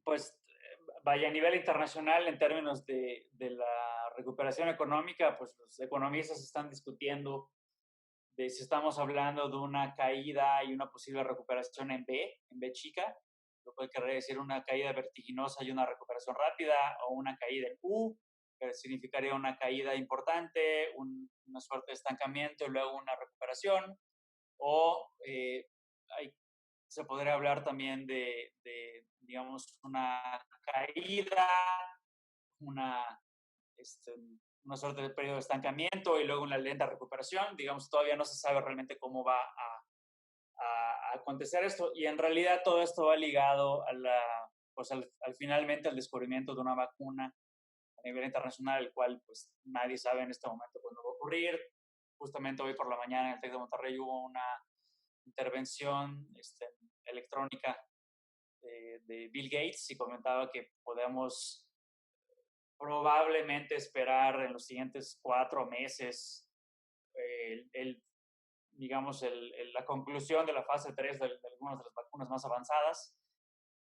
[SPEAKER 2] Pues vaya a nivel internacional en términos de la recuperación económica, pues los economistas están discutiendo de si estamos hablando de una caída y una posible recuperación en B chica, lo que quiere decir una caída vertiginosa y una recuperación rápida, o una caída en U, que significaría una caída importante, una suerte de estancamiento y luego una recuperación, o hay, se podría hablar también digamos, una caída, una, este, una suerte de periodo de estancamiento y luego una lenta recuperación. Digamos, todavía no se sabe realmente cómo va a acontecer esto. Y en realidad todo esto va ligado pues al finalmente al descubrimiento de una vacuna a nivel internacional, el cual pues nadie sabe en este momento cuándo va a ocurrir. Justamente hoy por la mañana en el TEC de Monterrey hubo una intervención electrónica de Bill Gates y comentaba que podemos probablemente esperar en los siguientes 4 meses digamos, la conclusión de la fase 3 de algunas de las vacunas más avanzadas.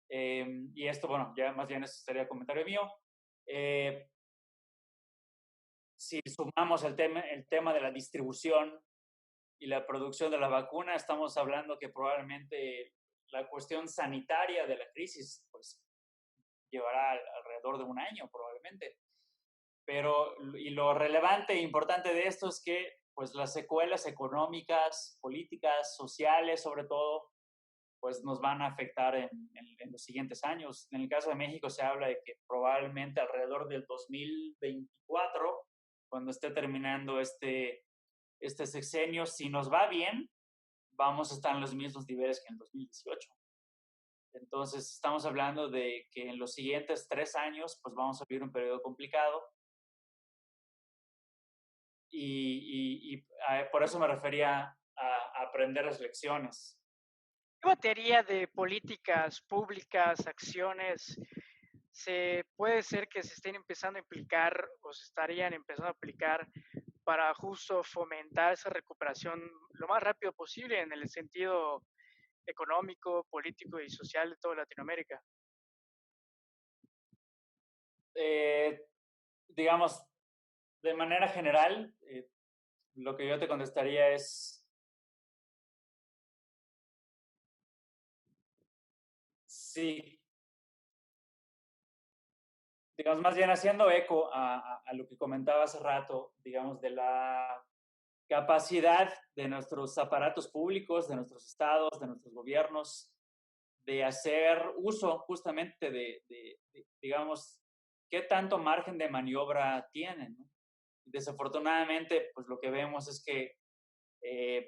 [SPEAKER 2] Y esto, bueno, ya más bien ese sería el comentario mío. Si sumamos el tema de la distribución y la producción de la vacuna, estamos hablando que probablemente la cuestión sanitaria de la crisis pues, llevará alrededor de un año probablemente. Pero, y lo relevante e importante de esto es que pues las secuelas económicas, políticas, sociales sobre todo, pues nos van a afectar en los siguientes años. En el caso de México se habla de que probablemente alrededor del 2024, cuando esté terminando este sexenio, si nos va bien, vamos a estar en los mismos niveles que en el 2018. Entonces, estamos hablando de que en los siguientes 3 años, pues vamos a vivir un periodo complicado. Y por eso me refería a aprender las lecciones.
[SPEAKER 1] ¿Qué batería de políticas públicas, acciones, se puede ser que se estén empezando a implicar o se estarían empezando a aplicar para justo fomentar esa recuperación lo más rápido posible en el sentido económico, político y social de toda Latinoamérica?
[SPEAKER 2] digamos, de manera general, lo que yo te contestaría es, sí, digamos, más bien haciendo eco a lo que comentaba hace rato, digamos, de la capacidad de nuestros aparatos públicos, de nuestros estados, de nuestros gobiernos, de hacer uso justamente digamos, qué tanto margen de maniobra tienen, ¿no? Desafortunadamente, pues lo que vemos es que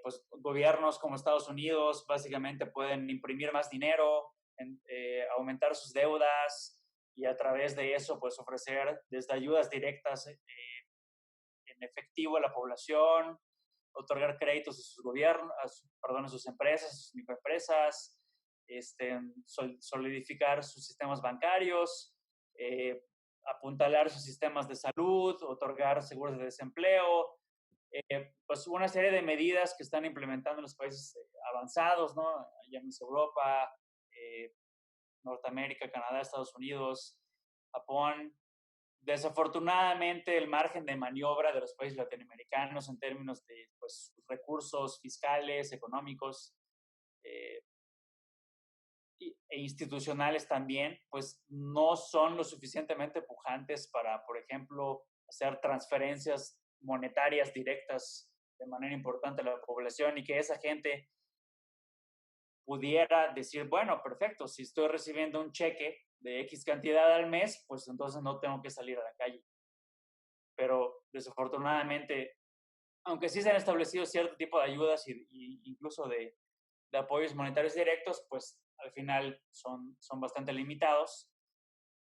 [SPEAKER 2] pues, gobiernos como Estados Unidos básicamente pueden imprimir más dinero, aumentar sus deudas y a través de eso pues ofrecer desde ayudas directas en efectivo a la población, otorgar créditos a sus gobiernos, perdón, a sus empresas, a sus microempresas, solidificar sus sistemas bancarios, apuntalar sus sistemas de salud, otorgar seguros de desempleo, pues una serie de medidas que están implementando en los países avanzados, ¿no? Llámese Europa, eh, Norteamérica, Canadá, Estados Unidos, Japón. Desafortunadamente, el margen de maniobra de los países latinoamericanos en términos de pues, recursos fiscales, económicos eh, e institucionales también, pues no son lo suficientemente pujantes para, por ejemplo, hacer transferencias monetarias directas de manera importante a la población y que esa gente pudiera decir, bueno, perfecto, si estoy recibiendo un cheque de X cantidad al mes, pues entonces no tengo que salir a la calle. Pero desafortunadamente, aunque sí se han establecido cierto tipo de ayudas y incluso de apoyos monetarios directos, pues al final son bastante limitados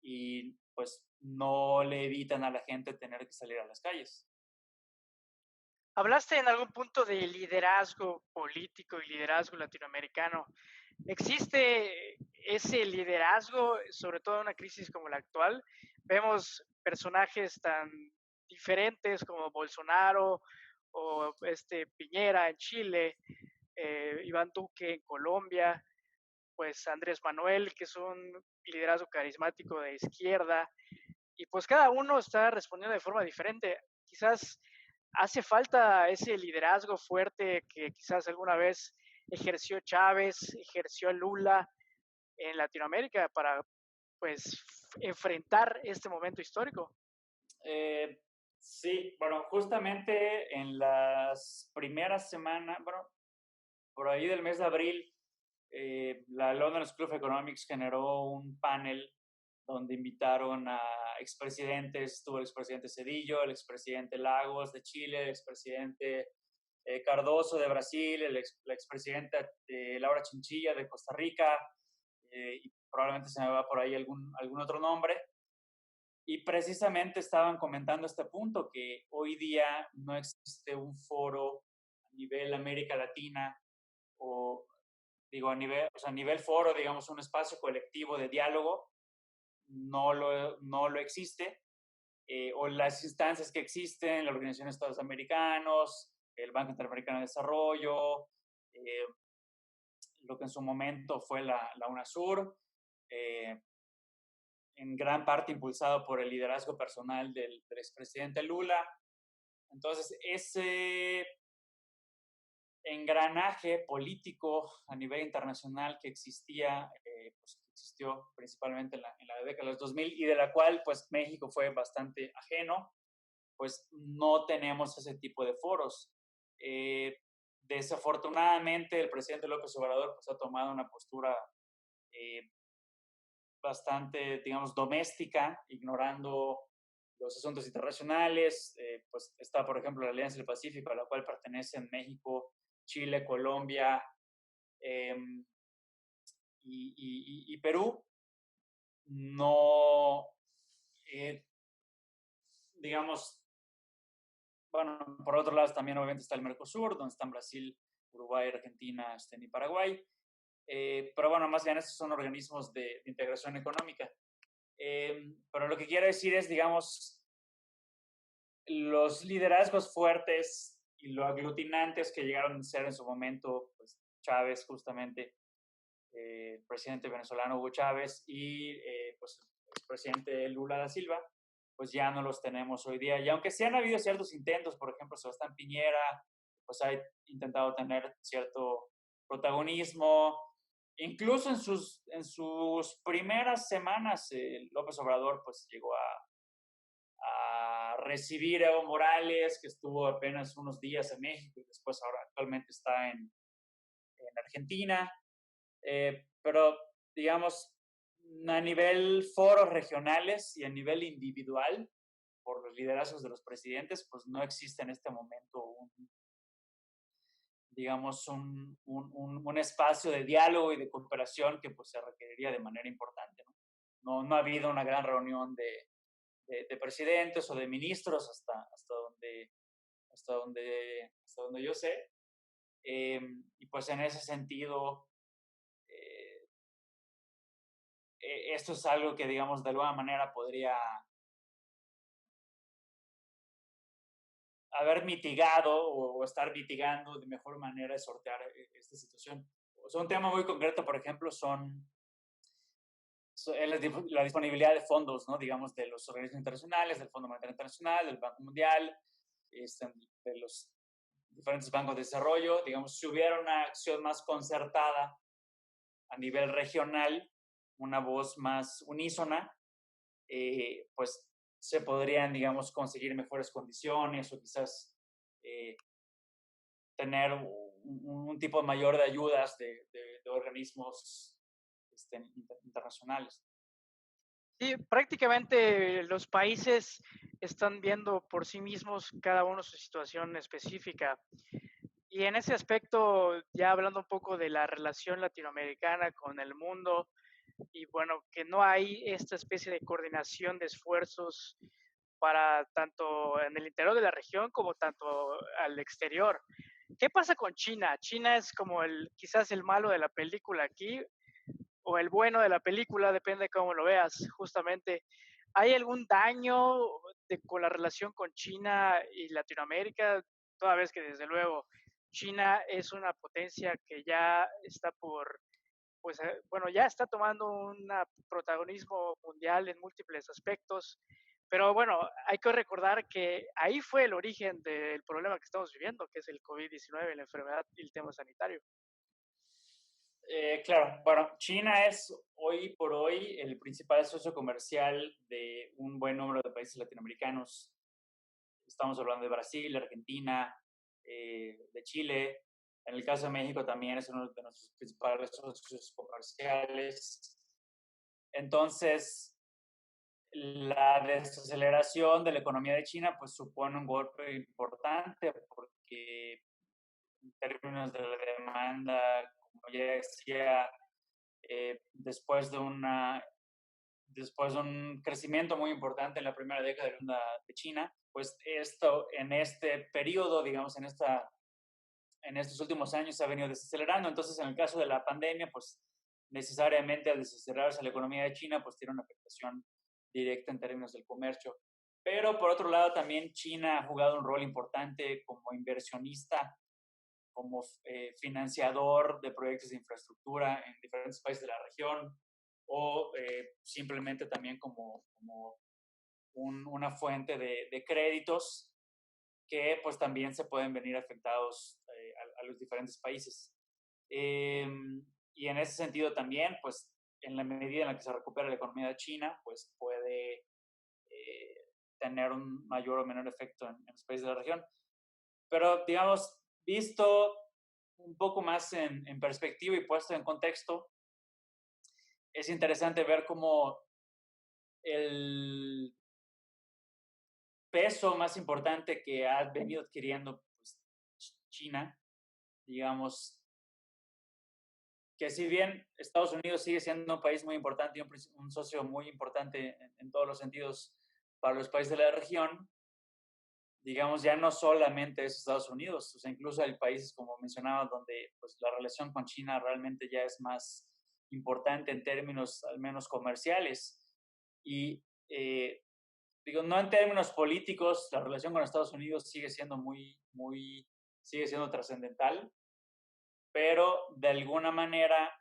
[SPEAKER 2] y pues no le evitan a la gente tener que salir a las calles.
[SPEAKER 1] Hablaste en algún punto de liderazgo político y liderazgo latinoamericano. ¿Existe ese liderazgo, sobre todo en una crisis como la actual? Vemos personajes tan diferentes como Bolsonaro o Piñera en Chile, Iván Duque en Colombia, pues Andrés Manuel, que es un liderazgo carismático de izquierda, y pues cada uno está respondiendo de forma diferente. Quizás hace falta ese liderazgo fuerte que quizás alguna vez ejerció Chávez, ejerció Lula en Latinoamérica para pues enfrentar este momento histórico.
[SPEAKER 2] Eh, sí, bueno, justamente en las primeras semanas, bueno, por ahí del mes de abril, la London School of Economics generó un panel donde invitaron a expresidentes, estuvo el expresidente Cedillo, el expresidente Lagos de Chile, el expresidente Cardoso de Brasil, la expresidenta Laura Chinchilla de Costa Rica, y probablemente se me va por ahí algún otro nombre. Y precisamente estaban comentando este punto, que hoy día no existe un foro a nivel América Latina o digo, a nivel foro, digamos, un espacio colectivo de diálogo, no lo existe, o las instancias que existen, la Organización de Estados Americanos, el Banco Interamericano de Desarrollo, eh, lo que en su momento fue la UNASUR, eh, en gran parte impulsado por el liderazgo personal del expresidente Lula. Entonces, ese engranaje político a nivel internacional que existía, pues, que existió principalmente en la década de los 2000 y de la cual pues México fue bastante ajeno, pues no tenemos ese tipo de foros. Desafortunadamente el presidente López Obrador pues ha tomado una postura eh, bastante, digamos, doméstica, ignorando los asuntos internacionales. Pues está, por ejemplo, la Alianza del Pacífico, a la cual pertenecen México, Chile, Colombia eh, y Perú. No, eh, digamos, bueno, por otro lado también obviamente está el Mercosur, donde están Brasil, Uruguay, Argentina y Paraguay. Pero bueno, más bien estos son organismos de integración económica. Pero lo que quiero decir es, digamos, los liderazgos fuertes y lo aglutinantes que llegaron a ser en su momento, pues Chávez justamente, el presidente venezolano Hugo Chávez y pues el presidente Lula da Silva, pues ya no los tenemos hoy día. Y aunque sí han habido ciertos intentos, por ejemplo, Sebastián Piñera, pues ha intentado tener cierto protagonismo. Incluso en sus primeras semanas, López Obrador pues llegó a recibir a Evo Morales, que estuvo apenas unos días en México y después ahora actualmente está en Argentina. Pero, digamos, a nivel foros regionales y a nivel individual, por los liderazgos de los presidentes, pues no existe en este momento digamos, un espacio de diálogo y de cooperación que pues se requeriría de manera importante, ¿no? No ha habido una gran reunión de presidentes o de ministros hasta donde yo sé. Y pues en ese sentido, eh, esto es algo que, digamos, de alguna manera podría haber mitigado o estar mitigando de mejor manera de sortear esta situación. O sea, un tema muy concreto, por ejemplo, la disponibilidad de fondos, ¿no? Digamos, de los organismos internacionales, del Fondo Monetario Internacional, del Banco Mundial, de los diferentes bancos de desarrollo. Digamos, si hubiera una acción más concertada a nivel regional, una voz más unísona, pues se podrían, digamos, conseguir mejores condiciones o quizás tener un tipo mayor de ayudas de organismos internacionales.
[SPEAKER 1] Sí, prácticamente los países están viendo por sí mismos cada uno su situación específica. Y en ese aspecto, ya hablando un poco de la relación latinoamericana con el mundo, y bueno, que no hay esta especie de coordinación de esfuerzos para tanto en el interior de la región como tanto al exterior. ¿Qué pasa con China? China es como quizás el malo de la película aquí, o el bueno de la película, depende de cómo lo veas, justamente. ¿Hay algún daño con la relación con China y Latinoamérica? Toda vez que desde luego China es una potencia que ya está pues bueno, ya está tomando un protagonismo mundial en múltiples aspectos, pero bueno, hay que recordar que ahí fue el origen del problema que estamos viviendo, que es el COVID-19, la enfermedad y el tema sanitario.
[SPEAKER 2] Claro, bueno, China es hoy por hoy el principal socio comercial de un buen número de países latinoamericanos. Estamos hablando de Brasil, Argentina, de Chile. En el caso de México también es uno de nuestros principales socios comerciales. Entonces, la desaceleración de la economía de China pues supone un golpe importante porque en términos de la demanda, como ya decía, después de un crecimiento muy importante en la primera década de China, pues esto en este periodo, digamos, en estos últimos años se ha venido desacelerando. Entonces, en el caso de la pandemia, pues necesariamente al desacelerarse la economía de China, pues tiene una afectación directa en términos del comercio. Pero por otro lado, también China ha jugado un rol importante como inversionista, como financiador de proyectos de infraestructura en diferentes países de la región o simplemente también como una fuente de créditos que pues también se pueden venir afectados a los diferentes países. Y en ese sentido también, pues en la medida en la que se recupera la economía de China, pues puede tener un mayor o menor efecto en los países de la región. Pero, digamos, visto un poco más en perspectiva y puesto en contexto, es interesante ver cómo el peso más importante que ha venido adquiriendo pues, China, digamos, que si bien Estados Unidos sigue siendo un país muy importante y un socio muy importante en todos los sentidos para los países de la región, digamos, ya no solamente es Estados Unidos, o sea, incluso hay países, como mencionaba, donde pues, la relación con China realmente ya es más importante en términos al menos comerciales. Y digo, no en términos políticos, la relación con Estados Unidos sigue siendo sigue siendo trascendental, pero de alguna manera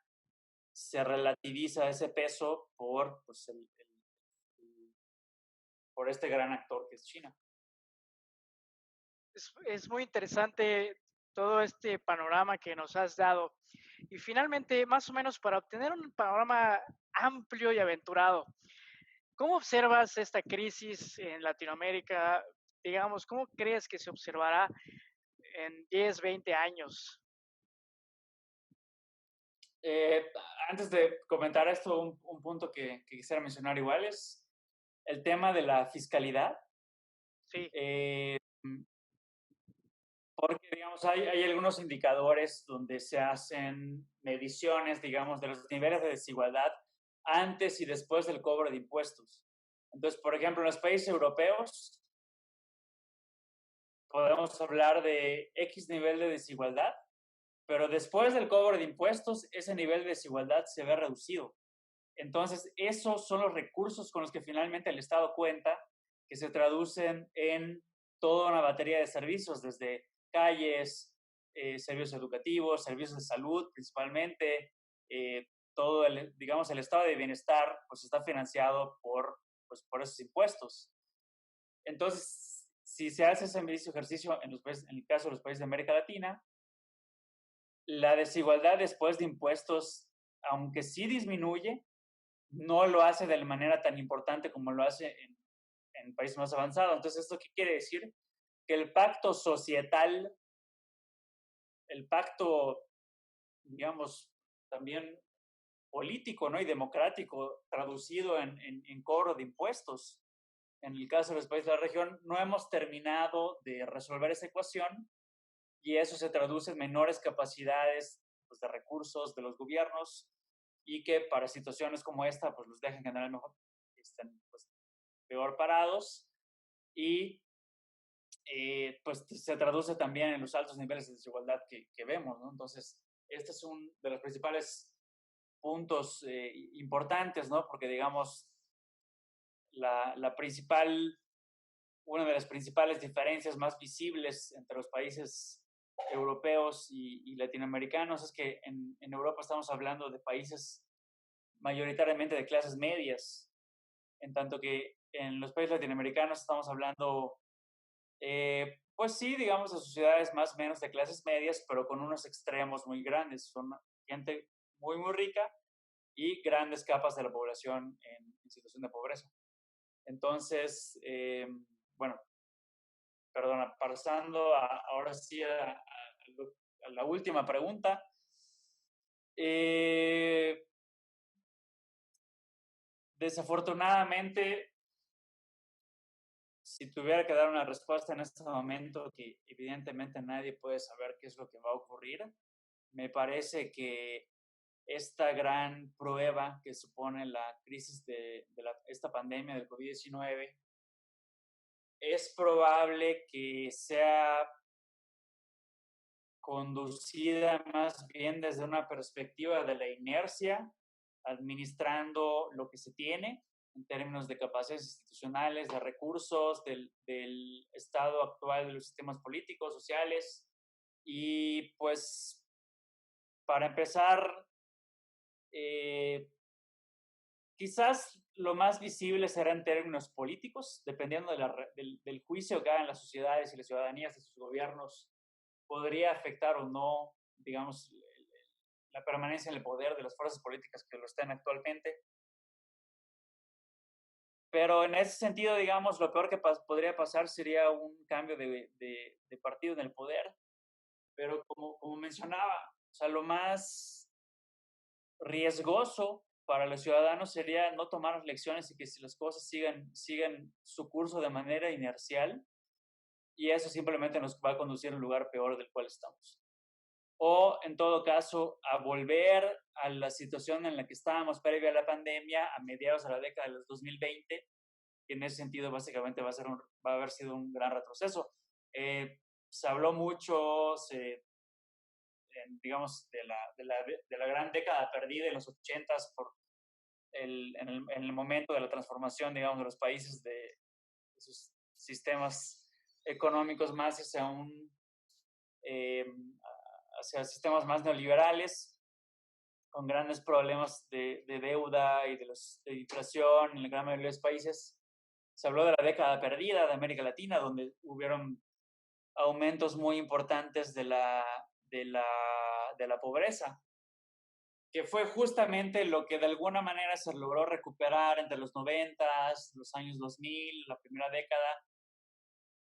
[SPEAKER 2] se relativiza ese peso por pues, por este gran actor que es China.
[SPEAKER 1] Es muy interesante todo este panorama que nos has dado. Y finalmente, más o menos para obtener un panorama amplio y aventurado, ¿cómo observas esta crisis en Latinoamérica? Digamos, ¿cómo crees que se observará en 10, 20 años?
[SPEAKER 2] Eh, Antes de comentar esto, un punto que quisiera mencionar igual es el tema de la fiscalidad.
[SPEAKER 1] Sí,
[SPEAKER 2] Eh, Porque, digamos, hay algunos indicadores donde se hacen mediciones, digamos, de los niveles de desigualdad antes y después del cobro de impuestos. Entonces, por ejemplo, en los países europeos podemos hablar de X nivel de desigualdad, pero después del cobro de impuestos, ese nivel de desigualdad se ve reducido. Entonces, esos son los recursos con los que finalmente el Estado cuenta, que se traducen en toda una batería de servicios, desde calles, servicios educativos, servicios de salud principalmente, todo el, digamos, el estado de bienestar pues está financiado por esos impuestos. Entonces, si se hace ese mismo ejercicio en el caso de los países de América Latina, la desigualdad después de impuestos, aunque sí disminuye, no lo hace de la manera tan importante como lo hace en países más avanzados. Entonces, ¿esto qué quiere decir? Que el pacto societal, el pacto, digamos, también político, ¿no? Y democrático, traducido en cobro de impuestos, en el caso de los países de la región, no hemos terminado de resolver esa ecuación y eso se traduce en menores capacidades pues, de recursos de los gobiernos y que para situaciones como esta, pues los dejan generalmente mejor, estén pues, peor parados y pues se traduce también en los altos niveles de desigualdad que vemos, ¿no? Entonces, este es uno de los principales puntos importantes, ¿no? Porque, digamos, la principal, una de las principales diferencias más visibles entre los países europeos y latinoamericanos es que en Europa estamos hablando de países mayoritariamente de clases medias, en tanto que en los países latinoamericanos estamos hablando pues sí, digamos, de sociedades más o menos de clases medias, pero con unos extremos muy grandes. Son gente muy, muy rica y grandes capas de la población en situación de pobreza. Entonces, bueno, perdona, pasando ahora sí a la última pregunta. Desafortunadamente, si tuviera que dar una respuesta en este momento, que evidentemente nadie puede saber qué es lo que va a ocurrir, me parece que esta gran prueba que supone la crisis de esta pandemia del COVID-19 es probable que sea conducida más bien desde una perspectiva de la inercia, administrando lo que se tiene en términos de capacidades institucionales, de recursos, del estado actual de los sistemas políticos, sociales. Y pues, para empezar, quizás lo más visible será en términos políticos, dependiendo del juicio que hagan las sociedades y las ciudadanías de sus gobiernos, podría afectar o no, digamos, la permanencia en el poder de las fuerzas políticas que lo estén actualmente. Pero en ese sentido, digamos, lo peor que podría pasar sería un cambio de partido en el poder. Pero como mencionaba, o sea, lo más riesgoso para los ciudadanos sería no tomar lecciones y que si las cosas sigan su curso de manera inercial, y eso simplemente nos va a conducir a un lugar peor del cual estamos. O, en todo caso, a volver a la situación en la que estábamos previa a la pandemia, a mediados de la década de los 2020, que en ese sentido básicamente va a haber sido un gran retroceso. Se habló mucho, digamos, de la gran década perdida en los 80s en el momento de la transformación, digamos, de los países de sus sistemas económicos más eh, hacia sistemas más neoliberales, con grandes problemas de deuda y de inflación en la gran mayoría de los países. Se habló de la década perdida de América Latina, donde hubieron aumentos muy importantes de la pobreza, que fue justamente lo que de alguna manera se logró recuperar entre los 90s, los años 2000, la primera década.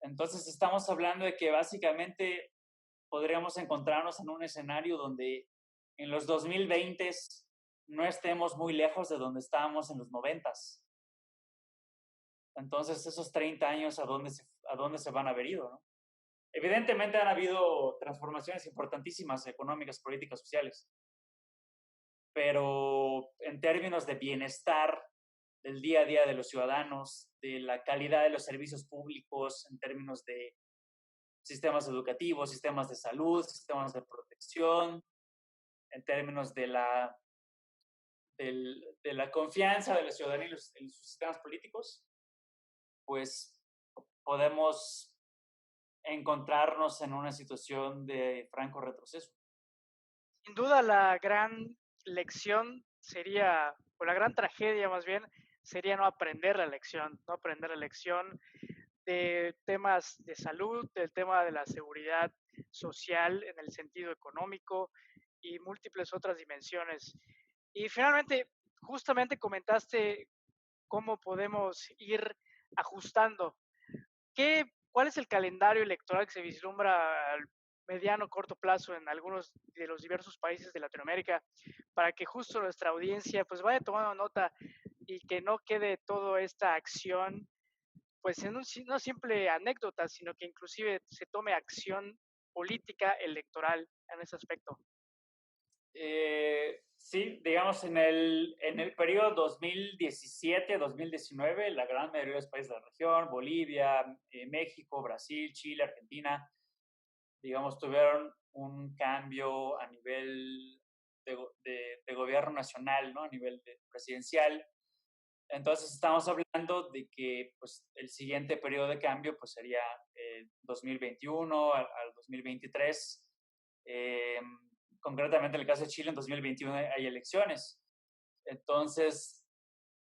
[SPEAKER 2] Entonces estamos hablando de que básicamente podríamos encontrarnos en un escenario donde en los 2020 no estemos muy lejos de donde estábamos en los 90s. Entonces esos 30 años, ¿a dónde se van a haber ido, ¿no? Evidentemente han habido transformaciones importantísimas económicas, políticas, sociales, pero en términos de bienestar del día a día de los ciudadanos, de la calidad de los servicios públicos, en términos de sistemas educativos, sistemas de salud, sistemas de protección, en términos de la confianza de la ciudadanía en sus sistemas políticos, pues podemos encontrarnos en una situación de franco retroceso.
[SPEAKER 1] Sin duda la gran lección sería, o la gran tragedia más bien, sería no aprender la lección de temas de salud, del tema de la seguridad social en el sentido económico y múltiples otras dimensiones. Y finalmente, justamente comentaste cómo podemos ir ajustando. ¿Cuál es el calendario electoral que se vislumbra al mediano corto plazo en algunos de los diversos países de Latinoamérica para que justo nuestra audiencia pues vaya tomando nota y que no quede toda esta acción pues en no simple anécdota, sino que inclusive se tome acción política electoral en ese aspecto?
[SPEAKER 2] Sí, digamos, en el periodo 2017-2019, la gran mayoría de los países de la región, Bolivia, México, Brasil, Chile, Argentina, digamos, tuvieron un cambio a nivel de gobierno nacional, ¿no? A nivel presidencial. Entonces estamos hablando de que pues, el siguiente periodo de cambio pues, sería 2021 al 2023. Concretamente en el caso de Chile, en 2021 hay elecciones. Entonces,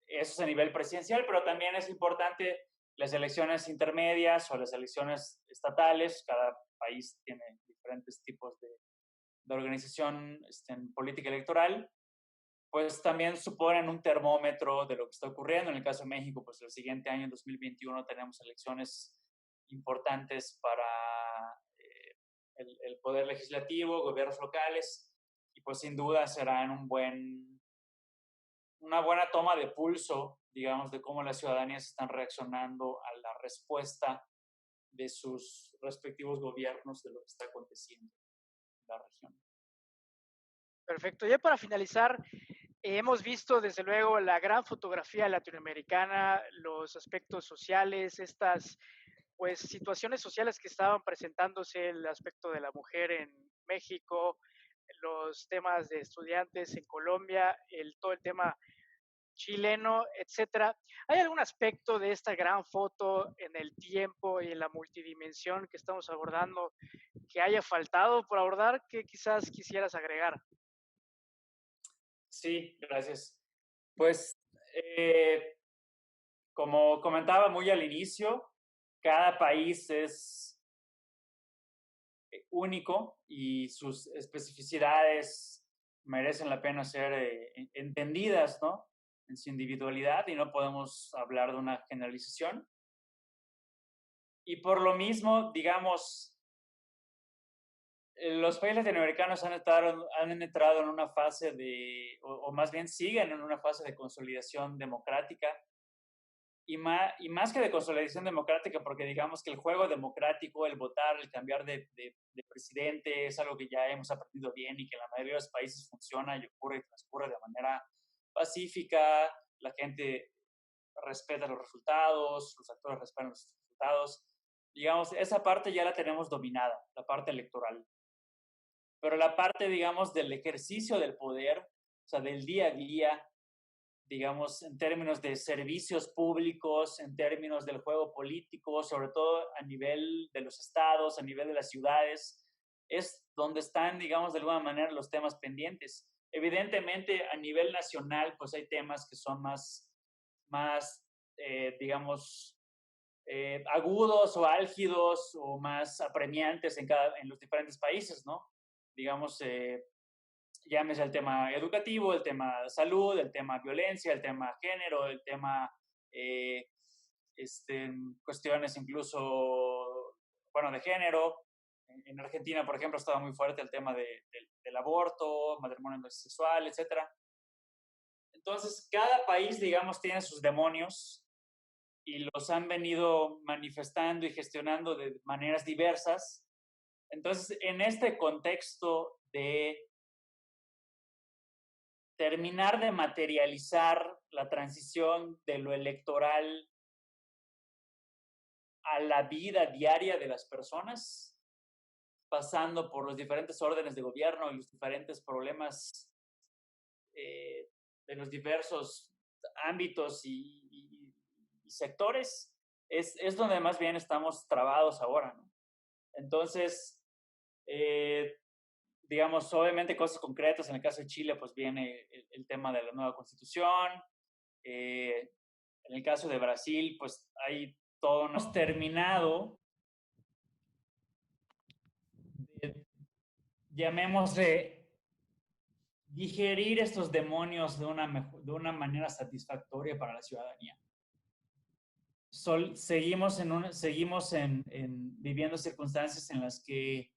[SPEAKER 2] eso es a nivel presidencial, pero también es importante las elecciones intermedias o las elecciones estatales. Cada país tiene diferentes tipos de organización en política electoral, pues también suponen un termómetro de lo que está ocurriendo. En el caso de México, pues el siguiente año, en 2021, tenemos elecciones importantes para el poder legislativo, gobiernos locales, y pues sin duda será una buena toma de pulso, digamos, de cómo las ciudadanías están reaccionando a la respuesta de sus respectivos gobiernos de lo que está aconteciendo en la región.
[SPEAKER 1] Perfecto. Ya para finalizar, hemos visto desde luego la gran fotografía latinoamericana, los aspectos sociales, estas pues situaciones sociales que estaban presentándose, el aspecto de la mujer en México, los temas de estudiantes en Colombia, todo el tema chileno, etcétera. ¿Hay algún aspecto de esta gran foto en el tiempo y en la multidimensión que estamos abordando que haya faltado por abordar que quizás quisieras agregar?
[SPEAKER 2] Sí, gracias. Pues, como comentaba muy al inicio, cada país es único y sus especificidades merecen la pena ser entendidas, ¿no? En su individualidad, y no podemos hablar de una generalización. Y por lo mismo, digamos, los países latinoamericanos han entrado en una fase o más bien siguen en una fase de consolidación democrática, y más que de consolidación democrática, porque digamos que el juego democrático, el votar, el cambiar de presidente, es algo que ya hemos aprendido bien y que en la mayoría de los países funciona y ocurre y transcurre de manera pacífica. La gente respeta los resultados, los actores respetan los resultados. Digamos, esa parte ya la tenemos dominada, la parte electoral. Pero la parte, digamos, del ejercicio del poder, o sea, del día a día, digamos, en términos de servicios públicos, en términos del juego político, sobre todo a nivel de los estados, a nivel de las ciudades, es donde están, digamos, de alguna manera los temas pendientes. Evidentemente, a nivel nacional, pues hay temas que son más digamos, agudos o álgidos o más apremiantes en los diferentes países, ¿no? Digamos, llámese el tema educativo, el tema salud, el tema violencia, el tema género, el tema cuestiones incluso, bueno, de género. En Argentina, por ejemplo, estaba muy fuerte el tema del aborto, matrimonio no sexual, etc. Entonces, cada país, digamos, tiene sus demonios y los han venido manifestando y gestionando de maneras diversas. Entonces, en este contexto de terminar de materializar la transición de lo electoral a la vida diaria de las personas, pasando por los diferentes órdenes de gobierno y los diferentes problemas de los diversos ámbitos y sectores, es donde más bien estamos trabados ahora, ¿no? Entonces, digamos, obviamente cosas concretas. En el caso de Chile, pues viene el tema de la nueva constitución. En el caso de Brasil, pues hay todo no terminado, llamémosle, digerir estos demonios de una manera satisfactoria para la ciudadanía. Seguimos viviendo circunstancias en las que,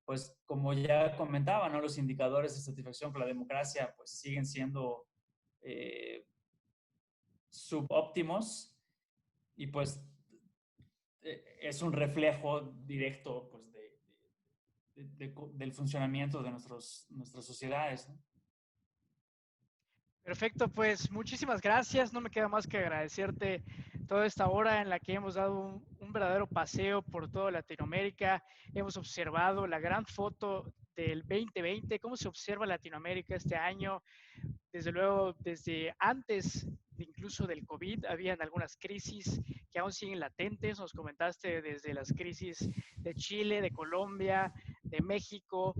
[SPEAKER 2] pues, como ya comentaba, ¿no? Los indicadores de satisfacción con la democracia, pues, siguen siendo subóptimos y, pues, es un reflejo directo, pues, del funcionamiento de nuestras sociedades, ¿no?
[SPEAKER 1] Perfecto, pues muchísimas gracias. No me queda más que agradecerte toda esta hora en la que hemos dado un verdadero paseo por toda Latinoamérica. Hemos observado la gran foto del 2020, cómo se observa Latinoamérica este año. Desde luego, desde antes incluso del COVID, habían algunas crisis que aún siguen latentes. Nos comentaste desde las crisis de Chile, de Colombia, de México,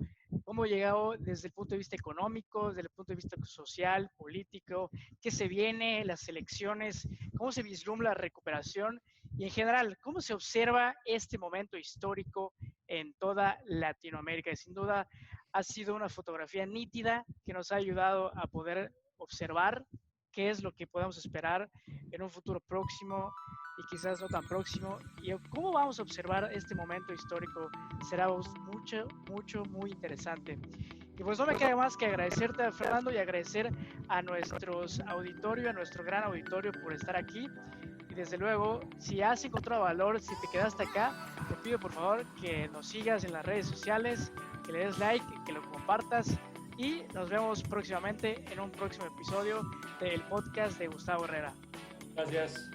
[SPEAKER 1] cómo llegado desde el punto de vista económico, desde el punto de vista social, político, qué se viene, las elecciones, cómo se vislumbra la recuperación y en general, cómo se observa este momento histórico en toda Latinoamérica. Y sin duda ha sido una fotografía nítida que nos ha ayudado a poder observar qué es lo que podemos esperar en un futuro próximo y quizás no tan próximo, y cómo vamos a observar este momento histórico será muy interesante. Y pues no me queda más que agradecerte, Fernando, y agradecer a nuestros auditorio, a nuestro gran auditorio por estar aquí. Y desde luego, si has encontrado valor, si te quedaste acá, te pido por favor que nos sigas en las redes sociales, que le des like, que lo compartas y nos vemos próximamente en un próximo episodio del podcast de Gustavo Herrera.
[SPEAKER 2] Gracias.